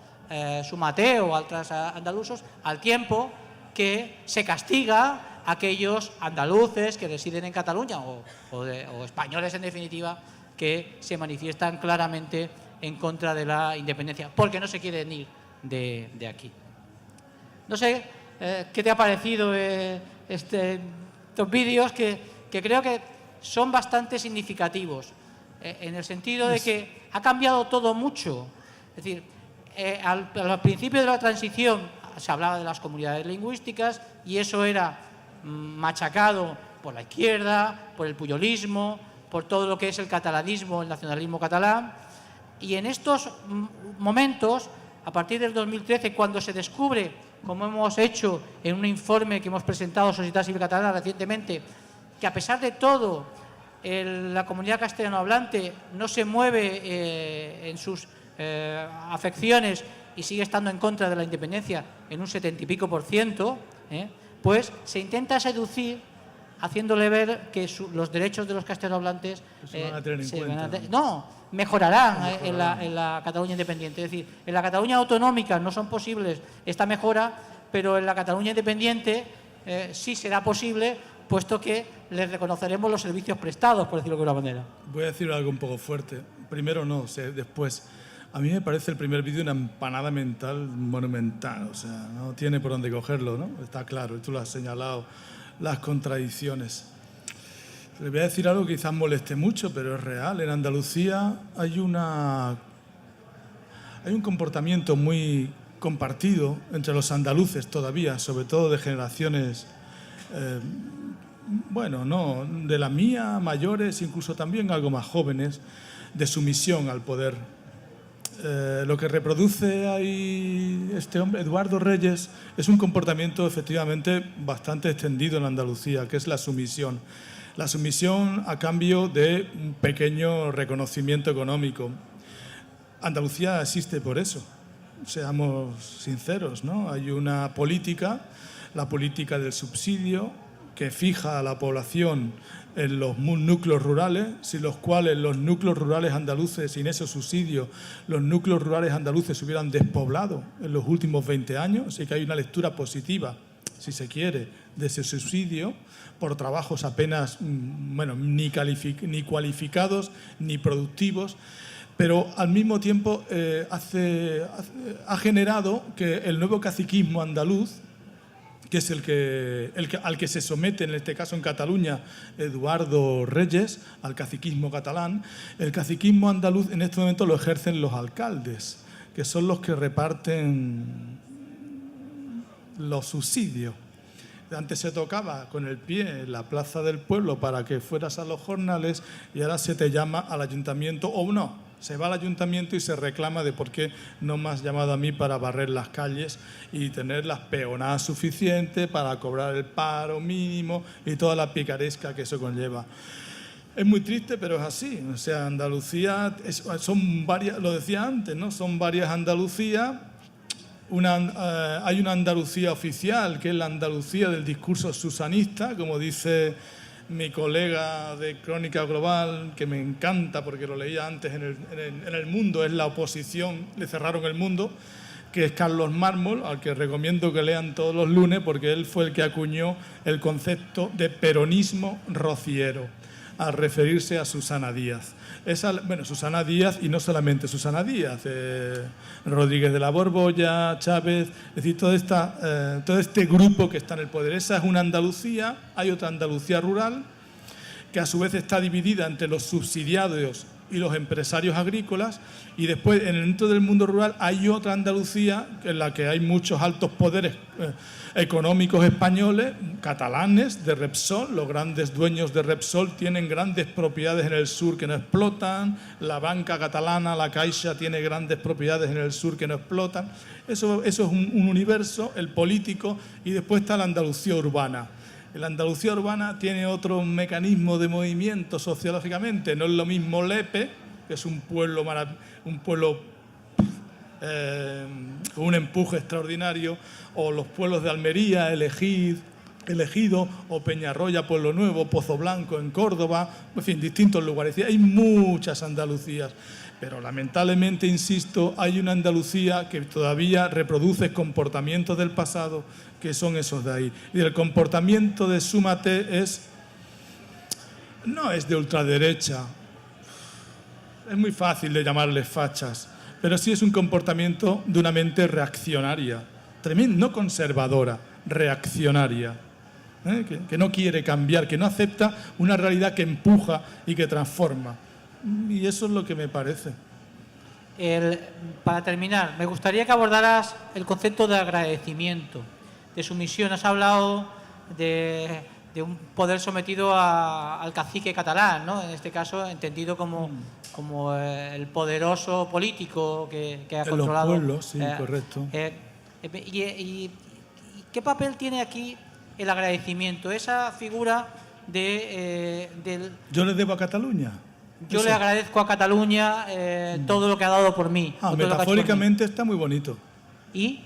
Sumateo o otras andalusos, al tiempo que se castiga a aquellos andaluces que residen en Cataluña o españoles en definitiva que se manifiestan claramente en contra de la independencia, porque no se quieren ir de aquí. No sé qué te ha parecido estos vídeos que creo que son bastante significativos, en el sentido de que ha cambiado todo mucho. Es decir, al principio de la transición se hablaba de las comunidades lingüísticas y eso era machacado por la izquierda, por el puyolismo, por todo lo que es el catalanismo, el nacionalismo catalán. Y en estos momentos, a partir del 2013, cuando se descubre, como hemos hecho en un informe que hemos presentado a Societat Civil Catalana recientemente, que a pesar de todo la comunidad castellanohablante no se mueve en sus afecciones y sigue estando en contra de la independencia en un 70 y pico %, pues se intenta seducir haciéndole ver que los derechos de los castellanohablantes mejorarán en la Cataluña independiente. Es decir, en la Cataluña autonómica no son posibles esta mejora, pero en la Cataluña independiente sí será posible, puesto que les reconoceremos los servicios prestados, por decirlo de alguna manera. Voy a decir algo un poco fuerte. Primero no, después. A mí me parece el primer vídeo una empanada mental monumental. O sea, no tiene por dónde cogerlo, ¿no? Está claro, y tú lo has señalado, las contradicciones. Le voy a decir algo que quizás moleste mucho, pero es real. En Andalucía hay un comportamiento muy compartido entre los andaluces todavía, sobre todo de generaciones, no de la mía, mayores, incluso también algo más jóvenes, de sumisión al poder. Lo que reproduce ahí este hombre, Eduardo Reyes, es un comportamiento efectivamente bastante extendido en Andalucía, que es la sumisión. La sumisión a cambio de un pequeño reconocimiento económico. Andalucía existe por eso, seamos sinceros, ¿no? Hay una política, la política del subsidio, que fija a la población en los núcleos rurales, sin los cuales los núcleos rurales andaluces, sin ese subsidio, los núcleos rurales andaluces se hubieran despoblado en los últimos 20 años, así que hay una lectura positiva, si se quiere, de ese subsidio por trabajos apenas ni cualificados ni productivos, pero al mismo tiempo ha generado que el nuevo caciquismo andaluz, que es al que se somete, en este caso en Cataluña, Eduardo Reyes, al caciquismo catalán. El caciquismo andaluz en este momento lo ejercen los alcaldes, que son los que reparten los subsidios. Antes se tocaba con el pie en la plaza del pueblo para que fueras a los jornales y ahora se te llama al ayuntamiento o no. Se va al ayuntamiento y se reclama de por qué no me has llamado a mí para barrer las calles y tener las peonadas suficientes para cobrar el paro mínimo y toda la picaresca que eso conlleva. Es muy triste, pero es así. O sea, Andalucía son varias, lo decía antes, ¿no? Son varias Andalucías. Hay una Andalucía oficial, que es la Andalucía del discurso susanista, como dice mi colega de Crónica Global, que me encanta porque lo leía antes en el Mundo, es la oposición, le cerraron el Mundo. que es Carlos Mármol, al que recomiendo que lean todos los lunes, porque él fue el que acuñó el concepto de peronismo rociero, al referirse a Susana Díaz. Susana Díaz, y no solamente Susana Díaz, Rodríguez de la Borbolla, Chávez, es decir, todo este grupo que está en el poder. Esa es una Andalucía, hay otra Andalucía rural, que a su vez está dividida entre los subsidiarios y los empresarios agrícolas, y después dentro del mundo rural hay otra Andalucía en la que hay muchos altos poderes económicos españoles, catalanes, de Repsol. Los grandes dueños de Repsol tienen grandes propiedades en el sur que no explotan, la banca catalana, la Caixa, tiene grandes propiedades en el sur que no explotan. Eso es un universo, el político, y después está la Andalucía urbana. La Andalucía urbana tiene otro mecanismo de movimiento sociológicamente. No es lo mismo Lepe, que es un pueblo con un empuje extraordinario, o los pueblos de Almería, Elegido, o Peñarroya, Pueblo Nuevo, Pozo Blanco en Córdoba, en fin, distintos lugares. Hay muchas Andalucías, pero lamentablemente, insisto, hay una Andalucía que todavía reproduce comportamientos del pasado, que son esos de ahí. Y el comportamiento de Súmate no es de ultraderecha, es muy fácil de llamarles fachas, pero sí es un comportamiento de una mente reaccionaria, no conservadora, reaccionaria, que no quiere cambiar, que no acepta una realidad que empuja y que transforma. Y eso es lo que me parece. Para terminar, me gustaría que abordaras el concepto de agradecimiento, de sumisión. Has hablado de un poder sometido al cacique catalán, ¿no? En este caso entendido como el poderoso político que ha controlado. En los pueblos, sí, correcto. ¿Y qué papel tiene aquí el agradecimiento? Esa figura del... Yo le debo a Cataluña. Yo le agradezco a Cataluña todo lo que ha dado por mí. Metafóricamente está muy bonito. ¿Y?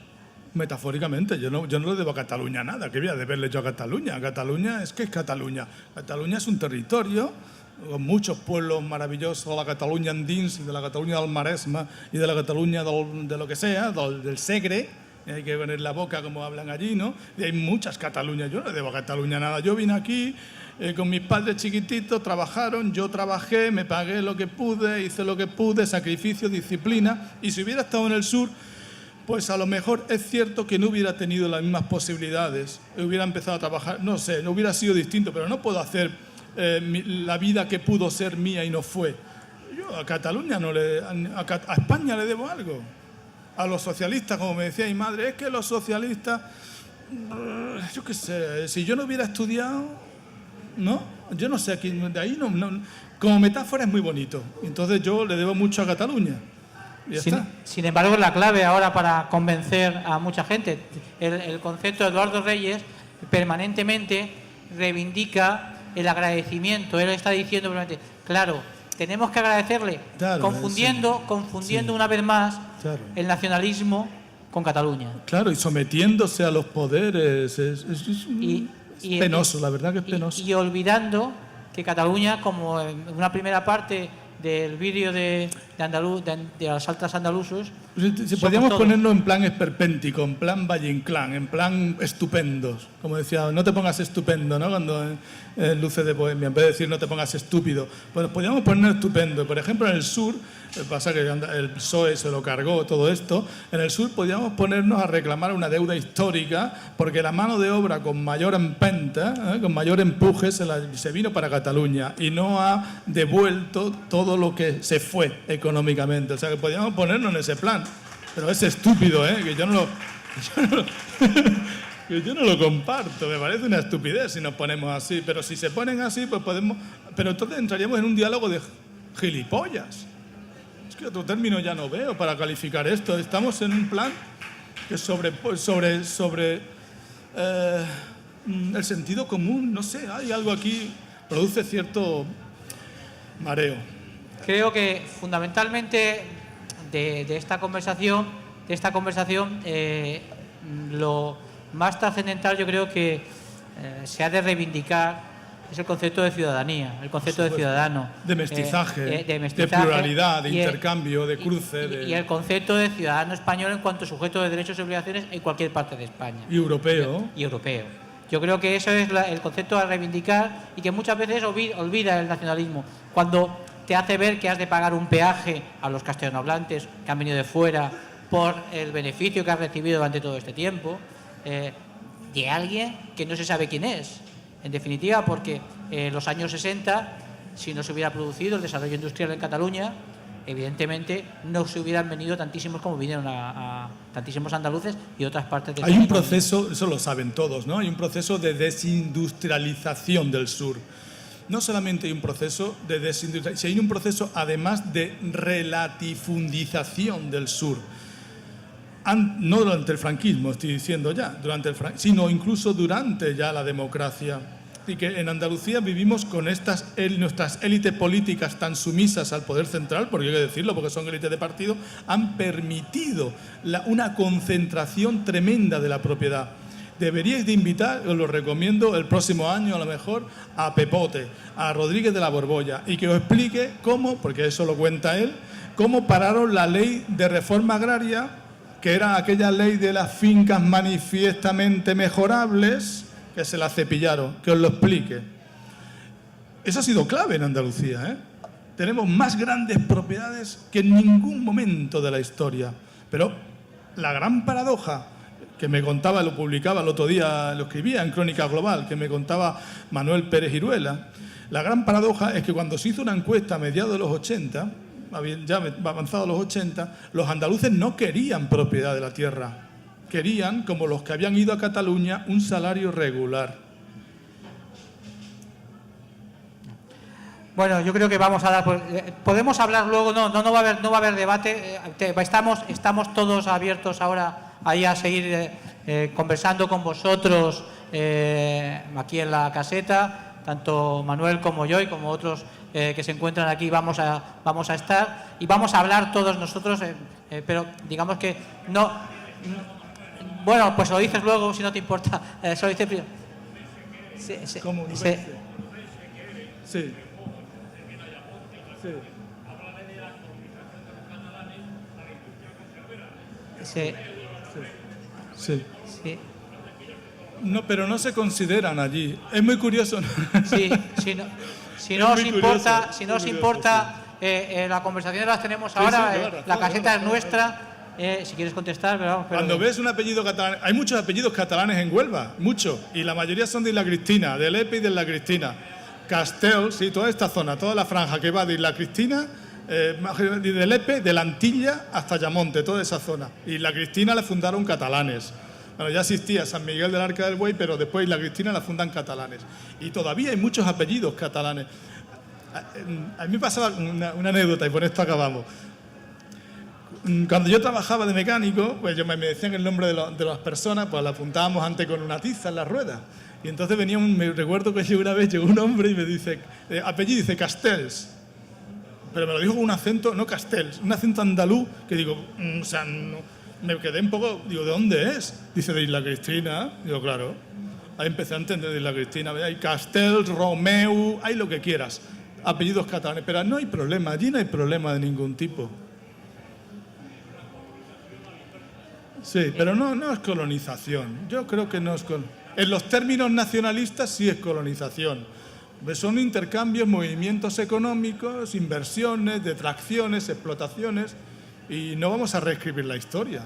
Metafóricamente, yo no le debo a Cataluña nada. ¿Qué voy a deberle yo a Cataluña? Cataluña es Cataluña. Cataluña es un territorio con muchos pueblos maravillosos, de la Cataluña andins, de la Cataluña del Maresme y de la Cataluña de lo que sea, del Segre. Hay que poner la boca como hablan allí, ¿no? Y hay muchas Cataluñas. Yo no le debo a Cataluña nada. Yo vine aquí con mis padres chiquititos, trabajaron, yo trabajé, me pagué lo que pude, hice lo que pude, sacrificio, disciplina. Y si hubiera estado en el sur, pues a lo mejor es cierto que no hubiera tenido las mismas posibilidades. Hubiera empezado a trabajar, no sé, no hubiera sido distinto, pero no puedo hacer la vida que pudo ser mía y no fue. Yo a Cataluña a España le debo algo. A los socialistas, como me decía mi madre, es que los socialistas, yo qué sé, si yo no hubiera estudiado, ¿no? Yo no sé, de ahí no, como metáfora es muy bonito. Entonces yo le debo mucho a Cataluña. Y ya está. Sin embargo, la clave ahora para convencer a mucha gente, el concepto de Eduardo Reyes permanentemente reivindica el agradecimiento. Él está diciendo permanentemente, claro, tenemos que agradecerle, confundiendo una vez más el nacionalismo con Cataluña. Claro, y sometiéndose a los poderes. Es penoso, la verdad que es penoso. Y olvidando que Cataluña, como en una primera parte del vídeo de los altas andalusos... Podríamos ponerlo en plan esperpéntico, en plan Valle Inclán, en plan estupendos. Como decía, no te pongas estupendo, ¿no? Cuando en Luces de Bohemia, en vez de decir no te pongas estúpido. Pues podríamos poner estupendo. Por ejemplo, en el sur, pasa que el PSOE se lo cargó todo esto, en el sur podríamos ponernos a reclamar una deuda histórica porque la mano de obra con mayor empenta, con mayor empuje, se vino para Cataluña y no ha devuelto todo lo que se fue económicamente. O sea, que podríamos ponernos en ese plan. Pero es estúpido, que yo no lo comparto, me parece una estupidez si nos ponemos así, pero si se ponen así, pues podemos... Pero entonces entraríamos en un diálogo de gilipollas. Es que otro término ya no veo para calificar esto. Estamos en un plan que sobre el sentido común, no sé, hay algo aquí, produce cierto mareo. Creo que fundamentalmente de esta conversación, lo más trascendental yo creo que se ha de reivindicar es el concepto de ciudadanía, el concepto de ciudadano. De mestizaje, de pluralidad, de intercambio, de cruce. Y el concepto de ciudadano español en cuanto a sujeto de derechos y obligaciones en cualquier parte de España. Y europeo. Y europeo. Yo creo que eso es el concepto a reivindicar y que muchas veces olvida el nacionalismo. Cuando te hace ver que has de pagar un peaje a los castellanohablantes que han venido de fuera por el beneficio que has recibido durante todo este tiempo, de alguien que no se sabe quién es. En definitiva, porque en los años 60, si no se hubiera producido el desarrollo industrial en Cataluña, evidentemente no se hubieran venido tantísimos como vinieron a tantísimos andaluces y otras partes de España. Hay un proceso, eso lo saben todos, ¿no? Hay un proceso de desindustrialización del sur. No solamente hay un proceso de desindustrialización, sino hay un proceso además de relatifundización del sur. No durante el franquismo, estoy diciendo ya, sino incluso durante ya la democracia. Y que en Andalucía vivimos con nuestras élites políticas tan sumisas al poder central, porque hay que decirlo, porque son élites de partido, han permitido una concentración tremenda de la propiedad. Deberíais de invitar, os lo recomiendo, el próximo año a lo mejor, a Pepote, a Rodríguez de la Borbolla, y que os explique cómo, porque eso lo cuenta él, cómo pararon la ley de reforma agraria, que era aquella ley de las fincas manifiestamente mejorables, que se la cepillaron, que os lo explique. Eso ha sido clave en Andalucía, ¿eh? Tenemos más grandes propiedades que en ningún momento de la historia. Pero la gran paradoja que me contaba, lo publicaba el otro día, lo escribía en Crónica Global, que me contaba Manuel Pérez Iruela, la gran paradoja es que cuando se hizo una encuesta a mediados de los 80, ya avanzados los 80, los andaluces no querían propiedad de la tierra. Querían, como los que habían ido a Cataluña, un salario regular. Bueno, yo creo que vamos a dar... podemos hablar luego, no va a haber debate. Estamos todos abiertos ahora ahí a seguir conversando con vosotros aquí en la caseta. Tanto Manuel como yo y como otros que se encuentran aquí vamos a estar y vamos a hablar todos nosotros, pero digamos que no... Bueno, pues lo dices luego, si no te importa. Eso lo dices primero. ¿Cómo? Sí. No, pero no se consideran allí. Es muy curioso. Sí, si no os importa, las conversaciones las tenemos ahora, la caseta es nuestra. Si quieres contestar, pero cuando ves un apellido catalán, hay muchos apellidos catalanes en Huelva, muchos, y la mayoría son de Isla Cristina, de Lepe y de Isla Cristina. Castel, sí, toda esta zona, toda la franja que va de Isla Cristina, de Lepe, de la Antilla hasta Ayamonte, toda esa zona. Y Isla Cristina la fundaron catalanes. Bueno, ya existía San Miguel del Arca del Buey, pero después Isla Cristina la fundan catalanes. Y todavía hay muchos apellidos catalanes. A mí me pasaba una anécdota, y por esto acabamos. Cuando yo trabajaba de mecánico, pues me decían el nombre de las personas, pues la apuntábamos antes con una tiza en la rueda. Y entonces me recuerdo que una vez llegó un hombre y me dice, apellido, dice Castells. Pero me lo dijo con un acento, no Castells, un acento andaluz, que digo, me quedé un poco, digo, ¿de dónde es? Dice, de Isla Cristina. Digo, claro. Ahí empecé a entender de Isla Cristina. Hay Castells, Romeu, hay lo que quieras. Apellidos catalanes. Pero no hay problema, allí no hay problema de ningún tipo. Sí, pero no es colonización. Yo creo que no es colonización. En los términos nacionalistas sí es colonización. Son intercambios, movimientos económicos, inversiones, detracciones, explotaciones, y no vamos a reescribir la historia.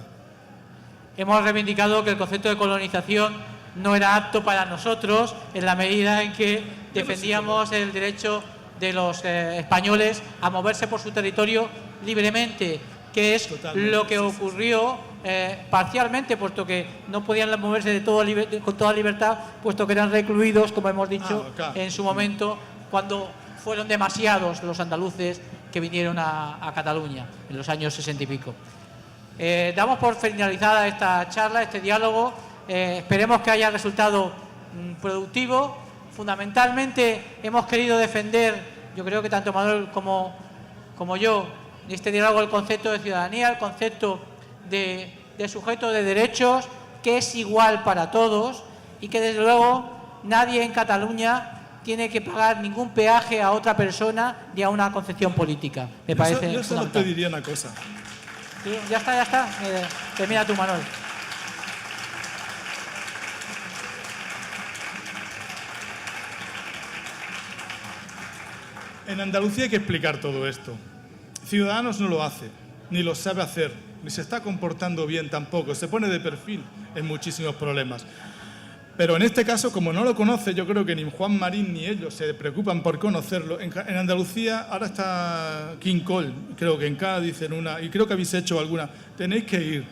Hemos reivindicado que el concepto de colonización no era apto para nosotros en la medida en que defendíamos el derecho de los españoles a moverse por su territorio libremente, que es lo que ocurrió parcialmente, puesto que no podían moverse con toda libertad, puesto que eran recluidos, como hemos dicho, en su momento, cuando fueron demasiados los andaluces que vinieron a Cataluña en los años 60 y pico. Damos por finalizada esta charla, este diálogo. Esperemos que haya resultado productivo. Fundamentalmente hemos querido defender, yo creo que tanto Manuel como yo, en este diálogo, el concepto de ciudadanía, el concepto de sujeto de derechos, que es igual para todos y que desde luego nadie en Cataluña tiene que pagar ningún peaje a otra persona ni a una concepción política. Me parece yo solo fundamental. pediría una cosa. Sí, ya está. Termina tú, Manuel. En Andalucía hay que explicar todo esto. Ciudadanos no lo hace, ni lo sabe hacer, ni se está comportando bien tampoco. Se pone de perfil en muchísimos problemas. Pero en este caso, como no lo conoce, yo creo que ni Juan Marín ni ellos se preocupan por conocerlo. En Andalucía ahora está King Cole, creo que en Cádiz, en una, y creo que habéis hecho alguna. Tenéis que ir,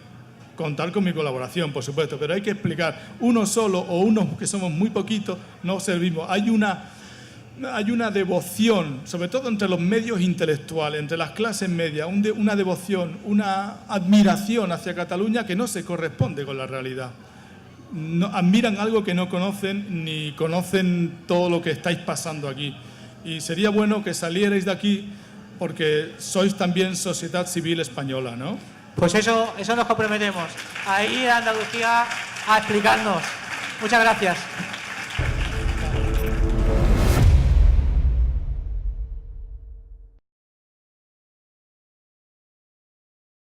contar con mi colaboración, por supuesto, pero hay que explicar. Uno solo o unos que somos muy poquitos no servimos. Hay una devoción, sobre todo entre los medios intelectuales, entre las clases medias, una devoción, una admiración hacia Cataluña que no se corresponde con la realidad. No, admiran algo que no conocen ni conocen todo lo que estáis pasando aquí. Y sería bueno que salierais de aquí porque sois también sociedad civil española, ¿no? Pues eso nos comprometemos, a ir a Andalucía a explicarnos. Muchas gracias.